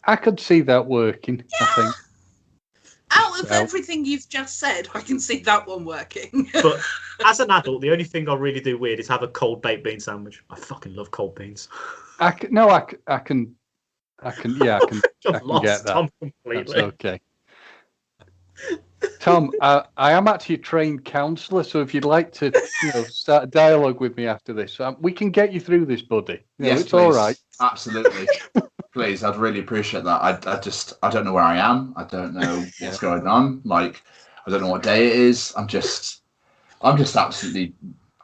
I could see that working, I think. Out of everything you've just said, I can see that one working. But as an adult, the only thing I really do weird is have a cold baked bean sandwich. I fucking love cold beans. I can get that. Tom completely. That's okay. Tom, I am actually a trained counsellor, so if you'd like to, start a dialogue with me after this, we can get you through this, buddy. Yes, it's please. all right. Absolutely. Please, I'd really appreciate that. I don't know where I am. I don't know what's going on. Like, I don't know what day it is. I'm just absolutely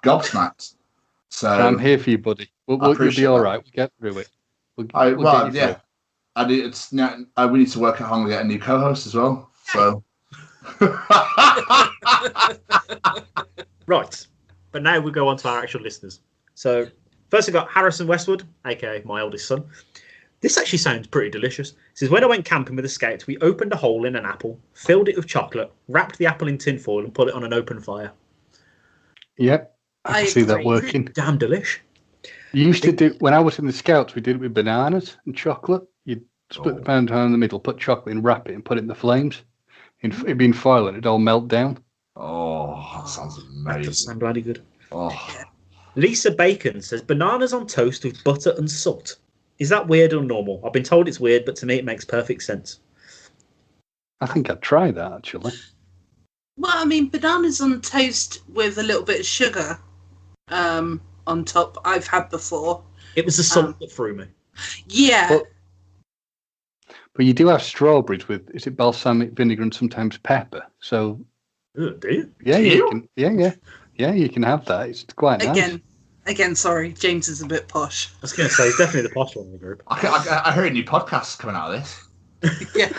gobsmacked. So I'm here for you, buddy. You'll be all right. We'll get through it. We need to work at home to get a new co-host as well. So. Right, but now we go on to our actual listeners. So first we've got Harrison Westwood, aka my oldest son. This actually sounds pretty delicious. It says, when I went camping with the scouts, we opened a hole in an apple, filled it with chocolate, wrapped the apple in tin foil and put it on an open fire. Yep, I can see that working. Damn delish. You used to do, when I was in the scouts, we did it with bananas and chocolate. You'd split the banana in the middle, put chocolate in, wrap it and put it in the flames. It'd be in foil and it'd all melt down. Oh, that sounds amazing. That does sound bloody good. Oh. Lisa Bacon says, bananas on toast with butter and salt. Is that weird or normal? I've been told it's weird, but to me it makes perfect sense. I think I'd try that, actually. Well, I mean, bananas on toast with a little bit of sugar on top, I've had before. It was the salt that threw me. Yeah. But you do have strawberries with, is it balsamic vinegar and sometimes pepper? So, do you? Yeah, you can. Yeah, you can have that. It's quite nice. Again, sorry, James is a bit posh. I was going to say, he's definitely the posh one in the group. I heard a new podcast coming out of this. Yeah.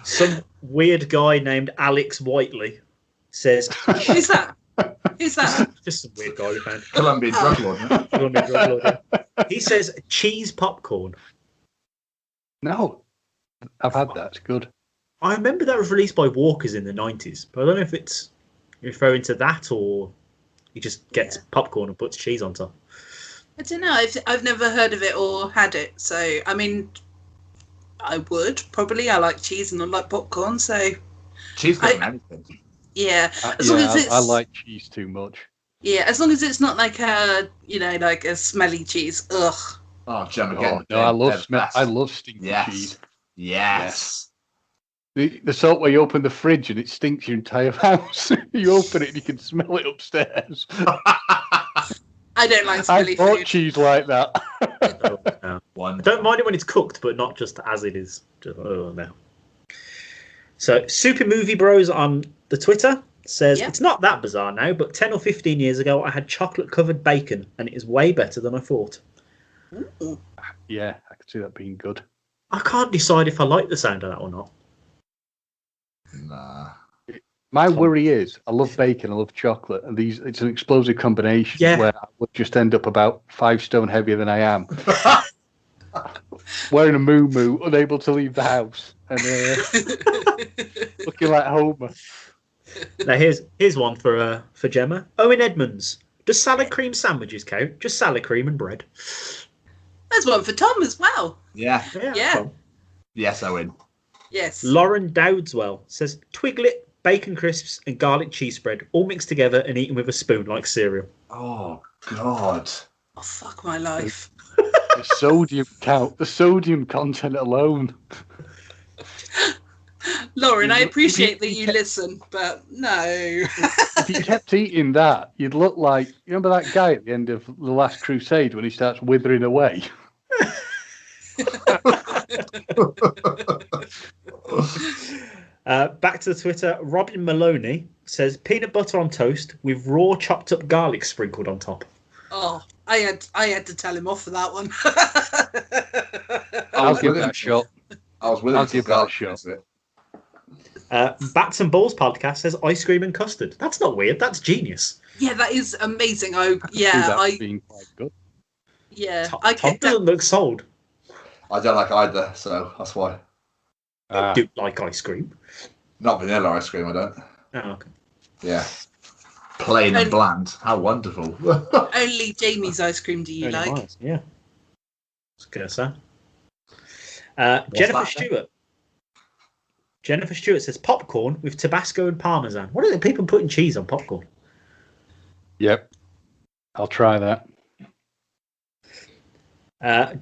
Some weird guy named Alex Whiteley says... Who's that? Who's that? Just some weird guy we found. Colombian drug lord, isn't it? Colombian drug lord, yeah. He says cheese popcorn. No, I've had that. It's good. I remember that was released by Walkers in the 90s, but I don't know if it's referring to that or he just gets popcorn and puts cheese on top. I don't know. I've never heard of it or had it. So, I mean, I would probably. I like cheese and I like popcorn. So, cheese got everything. Yeah, as long as it's. I like cheese too much. Yeah, as long as it's not like a like a smelly cheese. Ugh. Oh, Gemma again. No, I love stinky cheese. Yes. The sort where you open the fridge and it stinks your entire house. You open it and you can smell it upstairs. I don't like smelly food. I bought cheese like that. I don't mind it when it's cooked, but not just as it is. No. So, Super Movie Bros on the Twitter says, It's not that bizarre now, but 10 or 15 years ago I had chocolate-covered bacon and it is way better than I thought. Ooh. Yeah, I could see that being good. I can't decide if I like the sound of that or not. Nah. My worry is, I love bacon, I love chocolate, and it's an explosive combination where I would just end up about 5 stone heavier than I am. Wearing a moo-moo, unable to leave the house, and looking like Homer. Now here's one for Gemma. Owen Edmonds. Does salad cream sandwiches count? Just salad cream and bread. There's one for Tom as well. Yeah. Tom. Yes, Owen. Yes. Lauren Dowdswell says Twiglet, bacon crisps, and garlic cheese spread all mixed together and eaten with a spoon like cereal. Oh God. Oh fuck my life. The sodium content alone. Lauren, I appreciate that you listen, but no. If you kept eating that, you'd look like, you remember that guy at the end of The Last Crusade when he starts withering away? Back to the Twitter, Robin Maloney says peanut butter on toast with raw chopped up garlic sprinkled on top. Oh, I had to tell him off for that one. I'll give it a shot. I'll give that a shot. Bats and Balls podcast says ice cream and custard. That's not weird. That's genius. Yeah, that is amazing. Being quite good. Yeah, Tom doesn't look sold. I don't like either, so that's why. I do like ice cream. Not vanilla ice cream, I don't. Oh, okay. Yeah. Plain and bland. How wonderful. Only Jamie's ice cream do you like? Nice. Yeah. I was going to say. Jennifer Stewart. Jennifer Stewart says popcorn with Tabasco and Parmesan. What are the people putting cheese on popcorn? Yep. I'll try that.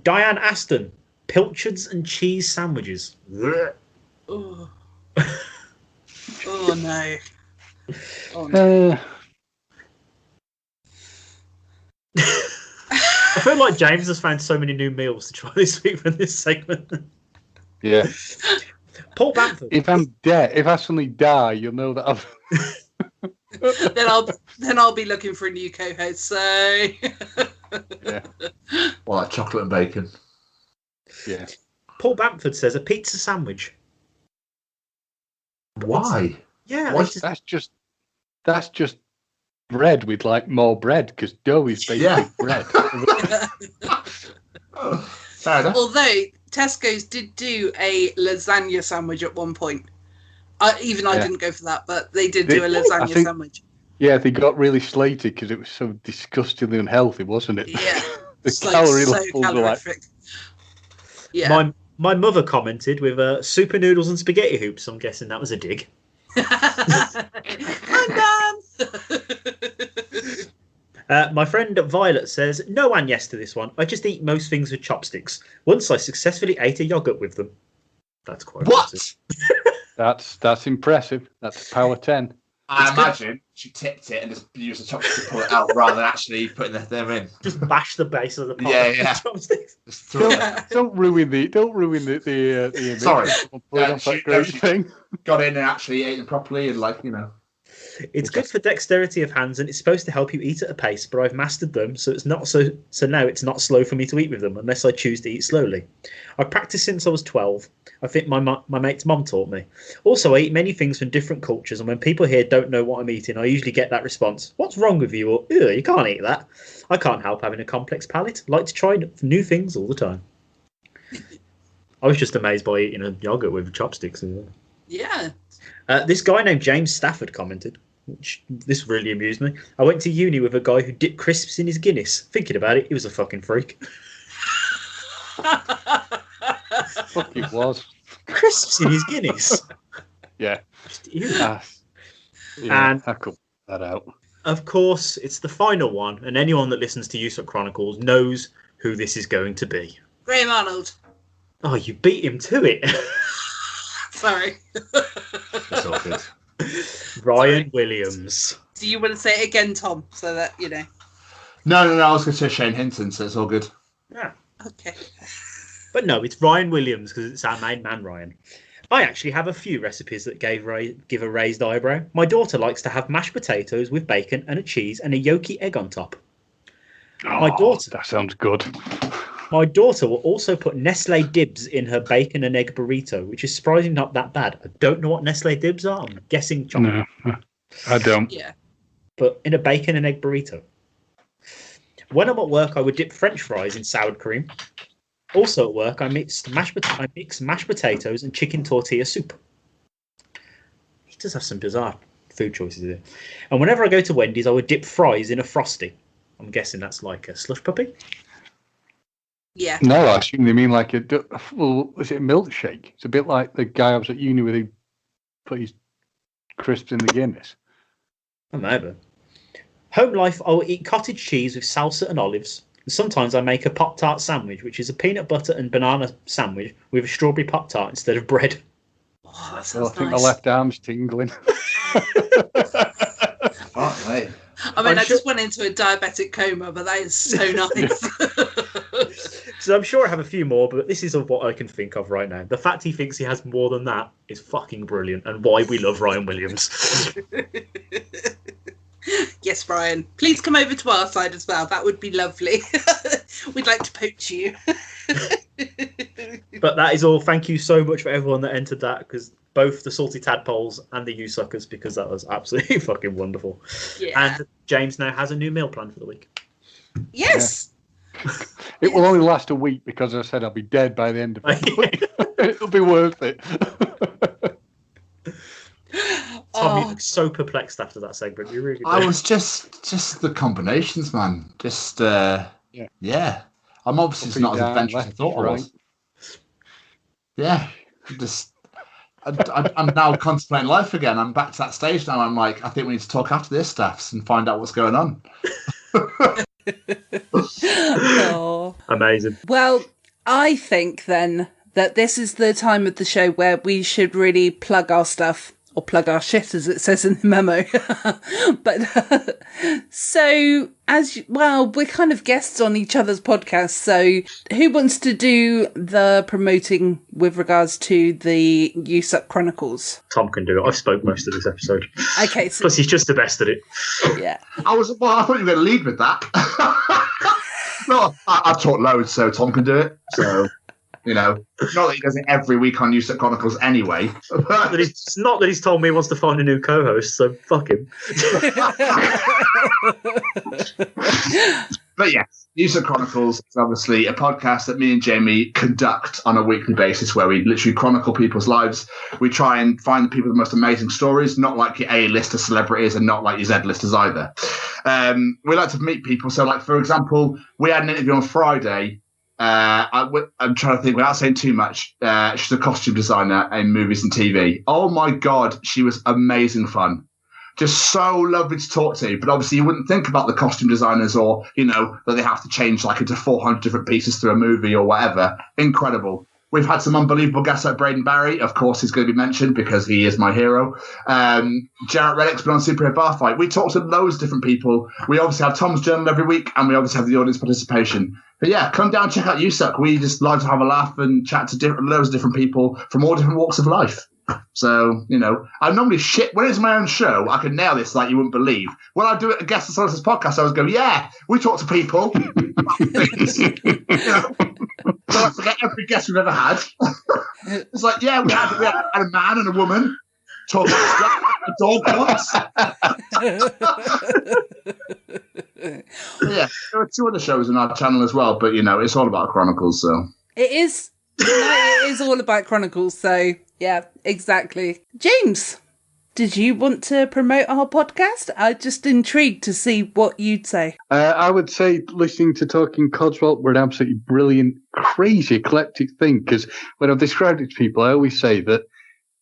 Diane Aston, pilchards and cheese sandwiches. Oh. Oh no. Oh, no. I feel like James has found so many new meals to try this week for this segment. Yeah. Paul Bamford. If I'm dead, if I suddenly die, you'll know that I've. then I'll be looking for a new co-host. So. Yeah. Well, like chocolate and bacon. Yeah. Paul Bamford says a pizza sandwich. Why? Yeah, What? That's just bread with like more bread because dough is basically bread. Fair enough. Although Tesco's did do a lasagna sandwich at one point. I didn't go for that, but they did do a lasagna sandwich. Yeah, they got really slated because it was so disgustingly unhealthy, wasn't it? Yeah. The calorie levels were like... Yeah. My mother commented with super noodles and spaghetti hoops. I'm guessing that was a dig. Hi, Mum. My friend Violet says, no and yes to this one. I just eat most things with chopsticks. Once I successfully ate a yogurt with them. That's quite What? That's impressive. That's power 10. I imagine she tipped it and just used the chopstick to pull it out rather than actually putting them in. Just bash the base of the pot Yeah, with yeah. chopsticks. Just throw it. Don't ruin the image. Sorry. That's that great thing. Got in and actually ate them properly and It's good for dexterity of hands and it's supposed to help you eat at a pace, but I've mastered them, so it's not so now it's not slow for me to eat with them unless I choose to eat slowly. I've practiced since I was 12. I think my mate's mum taught me. Also, I eat many things from different cultures, and when people here don't know what I'm eating, I usually get that response, "What's wrong with you?" or "Ew, you can't eat that." I can't help having a complex palate. I like to try new things all the time. I was just amazed by eating a yogurt with chopsticks. Yeah. This guy named James Stafford commented, which this really amused me. I went to uni with a guy who dipped crisps in his Guinness. Thinking about it, he was a fucking freak. Fuck it was. Crisps in his Guinness. Yeah. Yeah, and I could put that out. Of course, it's the final one, and anyone that listens to USUK Chronicles knows who this is going to be. Graham Arnold. Oh, you beat him to it. Sorry. It's all good. Ryan Williams. Do you want to say it again, Tom, so that, you know? No, I was going to say Shane Hinton, so it's all good. Yeah. Okay. But no, it's Ryan Williams because it's our main man, Ryan. I actually have a few recipes that give a raised eyebrow. My daughter likes to have mashed potatoes with bacon and a cheese and a yolky egg on top. That sounds good. My daughter will also put Nestle Dibs in her bacon and egg burrito, which is surprisingly not that bad. I don't know what Nestle Dibs are. I'm guessing chocolate. No, I don't. Yeah. But in a bacon and egg burrito. When I'm at work, I would dip French fries in sour cream. Also at work, I mix mashed potatoes and chicken tortilla soup. He does have some bizarre food choices here. And whenever I go to Wendy's, I would dip fries in a Frosty. I'm guessing that's like a slush puppy. Yeah. No, I assume they mean like is it a milkshake? It's a bit like the guy I was at uni with who put his crisps in the Guinness. Maybe. Home life, I will eat cottage cheese with salsa and olives. And sometimes I make a Pop-Tart sandwich, which is a peanut butter and banana sandwich with a strawberry Pop-Tart instead of bread. Oh, that Well, sounds I think nice. my left arm's tingling. Oh, mate. I mean, I just went into a diabetic coma, but that is so nice. So I'm sure I have a few more, but this is what I can think of right now. The fact he thinks he has more than that is fucking brilliant, and why we love Ryan Williams. Yes, Brian. Please come over to our side as well. That would be lovely. We'd like to poach you. But that is all. Thank you so much for everyone that entered that, because both the Salty Tadpoles and the USUKers, because that was absolutely fucking wonderful. Yeah. And James now has a new meal plan for the week. Yes. It will only last a week because I said I'll be dead by the end of the week. It'll be worth it. Tom, you look so perplexed after that segment. You really I did. was just the combinations, man. Just yeah. I'm obviously Up not and as down, adventurous as I left, thought I was. Yeah, just I'm now contemplating life again. I'm back to that stage now. I'm like, I think we need to talk after this, Staffs, and find out what's going on. Oh. Amazing. Well, I think then that this is the time of the show where we should really plug our stuff, or plug our shit, as it says in the memo. But so, we're kind of guests on each other's podcasts. So who wants to do the promoting with regards to the USUK Chronicles? Tom can do it. I've spoke most of this episode. Okay. So, plus, he's just the best at it. Yeah. I thought you were going to lead with that. No, I've taught loads, so Tom can do it. So, not that he does it every week on USUK Chronicles anyway. It's not that he's told me he wants to find a new co-host, so fuck him. But yes, USUK Chronicles is obviously a podcast that me and Jamie conduct on a weekly basis where we literally chronicle people's lives. We try and find the people with the most amazing stories, not like your A-lister celebrities and not like your Z-listers either. We like to meet people. So, like, for example, we had an interview on Friday. I'm trying to think without saying too much. She's a costume designer in movies and TV. Oh, my God, she was amazing fun. Just so lovely to talk to, but obviously you wouldn't think about the costume designers or, that they have to change like into 400 different pieces through a movie or whatever. Incredible. We've had some unbelievable guests like Braden Barry. Of course, he's going to be mentioned because he is my hero. Jarrett Reddick's been on Superhero Bar Fight. We talked to loads of different people. We obviously have Tom's Journal every week, and we obviously have the audience participation. But yeah, come down and check out USUK. We just like to have a laugh and chat to loads of different people from all different walks of life. So, I normally when it's my own show, I can nail this like you wouldn't believe. When I do it a guest on this podcast, I always go, yeah, we talk to people about things. So I forget every guest we've ever had. It's like, yeah, we had a man and a woman talk about stuff, a dog once. Yeah, there are 2 other shows on our channel as well, but it's all about Chronicles, so. It is. It is all about Chronicles, so yeah, exactly. James, did you want to promote our podcast? I'm just intrigued to see what you'd say. I would say listening to Talking Codswallop were an absolutely brilliant, crazy, eclectic thing, because when I've described it to people, I always say that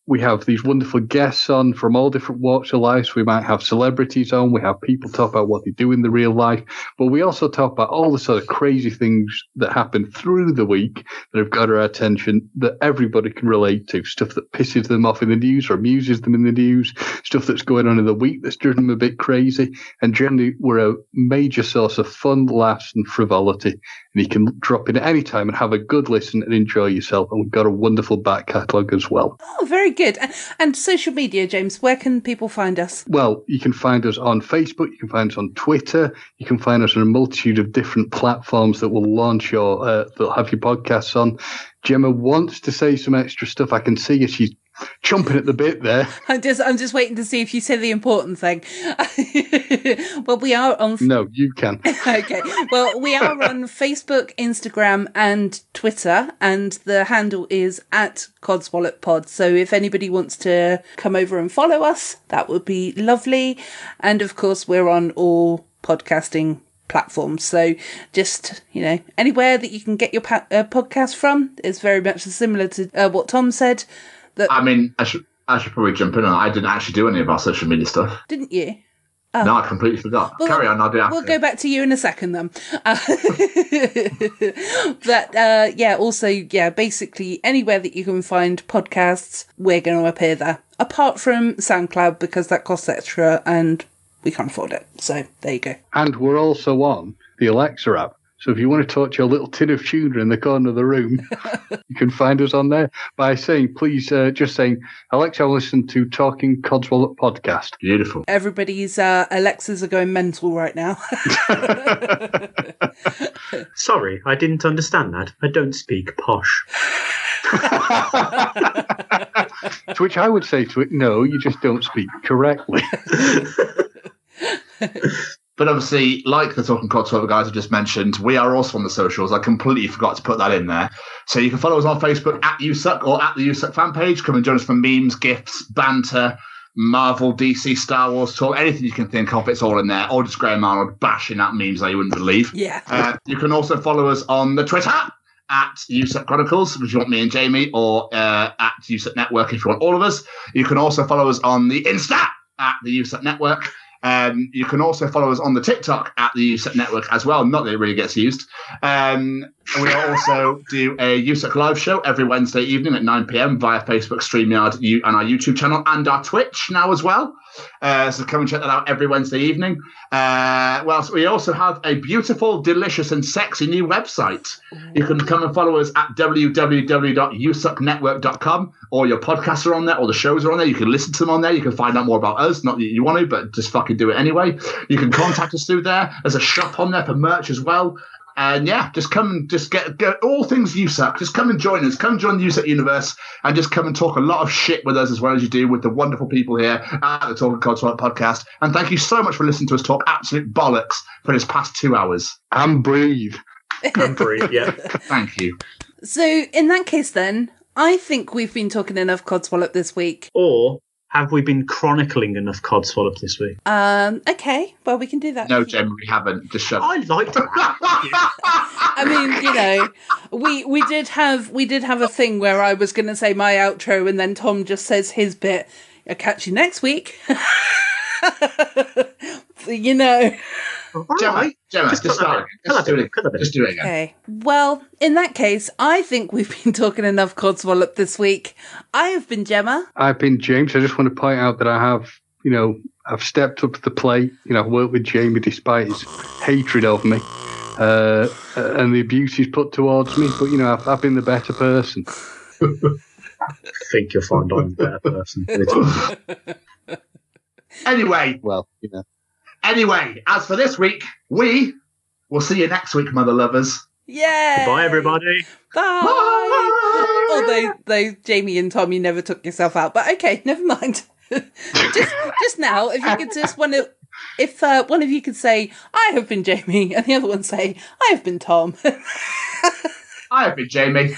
we have these wonderful guests on from all different walks of life. So we might have celebrities on. We have people talk about what they do in the real life. But we also talk about all the sort of crazy things that happen through the week that have got our attention that everybody can relate to. Stuff that pisses them off in the news or amuses them in the news. Stuff that's going on in the week that's driven them a bit crazy. And generally, we're a major source of fun, laughs and frivolity. And you can drop in at any time and have a good listen and enjoy yourself. And we've got a wonderful back catalogue as well. Oh, very good. And social media, James, where can people find us? Well, you can find us on Facebook, you can find us on Twitter, you can find us on a multitude of different platforms that will launch that'll have your podcasts on. Gemma wants to say some extra stuff. I can see her. She's chomping at the bit there. I'm just waiting to see if you say the important thing. Well, we are on... No, you can. Okay. Well, we are on Facebook, Instagram and Twitter, and the handle is @Codswallop Pod. So if anybody wants to come over and follow us, that would be lovely. And of course, we're on all podcasting platforms. So just, anywhere that you can get your podcast from is very much similar to what Tom said. I mean, I should probably jump in on that. I didn't actually do any of our social media stuff. Didn't you? Oh. No, I completely forgot. Well, carry on, I'll do it after. We'll go back to you in a second then. But basically anywhere that you can find podcasts, we're going to appear there. Apart from SoundCloud, because that costs extra and we can't afford it. So there you go. And we're also on the Alexa app. So if you want to talk to your little tin of tuna in the corner of the room, you can find us on there by saying, just saying, Alexa, listen to Talking Codswallop Podcast. Beautiful. Everybody's Alexas are going mental right now. Sorry, I didn't understand that. I don't speak posh. To which I would say to it, no, you just don't speak correctly. But obviously, like the Talking Codswallop guys I just mentioned, we are also on the socials. I completely forgot to put that in there. So you can follow us on Facebook @USUK or @ the USUK fan page. Come and join us for memes, gifts, banter, Marvel, DC, Star Wars talk, anything you can think of, it's all in there. Or just Graham Arnold bashing at memes that you wouldn't believe. Yeah. You can also follow us on the Twitter at USUK Chronicles if you want me and Jamie, or at USUK Network if you want all of us. You can also follow us on the Insta at the USUK Network. You can also follow us on the TikTok at the USUK Network as well. Not that it really gets used. We also do a USUK live show every Wednesday evening at 9 p.m. via Facebook, StreamYard, and our YouTube channel, and our Twitch now as well. So come and check that out every Wednesday evening. So we also have a beautiful, delicious, and sexy new website. You can come and follow us at www.usuknetwork.com. All your podcasts are on there, all the shows are on there. You can listen to them on there. You can find out more about us. Not that you want to, but just fucking do it anyway. You can contact us through there. There's a shop on there for merch as well. And yeah, just come and just get all things USUK. Just come and join us. Come join the USUK universe and just come and talk a lot of shit with us as well as you do with the wonderful people here at the Talking Codswallop Podcast. And thank you so much for listening to us talk absolute bollocks for this past 2 hours. And breathe. And breathe, yeah. Thank you. So in that case then, I think we've been talking enough Codswallop this week. Or have we been chronicling enough Codswallop this week? Okay, well, we can do that. No, Gemma, we haven't. Just shut up. I liked it. I mean, you know, we did have a thing where I was going to say my outro and then Tom just says his bit. I'll catch you next week. You know. Gemma, just start again. Just do it again. Okay. Well, in that case, I think we've been talking enough Codswallop this week. I have been Gemma. I've been James. I just want to point out that I have, I've stepped up to the plate. Worked with Jamie despite his hatred of me and the abuse he's put towards me. But, I've been the better person. I think you'll find I'm the better person. Anyway. Well, Anyway, as for this week, we will see you next week, mother lovers. Yeah. Bye, everybody. Bye. Although Jamie and Tom, you never took yourself out, but okay, never mind. just now, if you could just one of you could say, "I have been Jamie," and the other one say, "I have been Tom." I have been Jamie,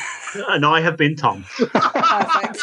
and I have been Tom. Perfect.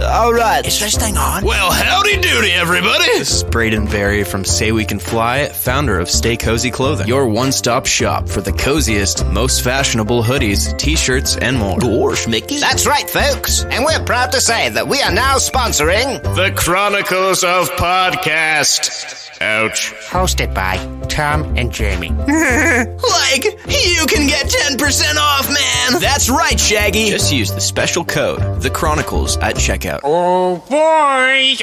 All right. Is this thing on? Well, howdy doody, everybody. This is Braden Berry from Say We Can Fly, founder of Stay Cozy Clothing, your one-stop shop for the coziest, most fashionable hoodies, t-shirts, and more. Gosh, Mickey. That's right, folks. And we're proud to say that we are now sponsoring the Chronicles of Podcast. Ouch. Hosted by Tom and Jamie. Like, you can get 10% off, man! That's right, Shaggy! Just use the special code, The Chronicles, at checkout. Oh, boy!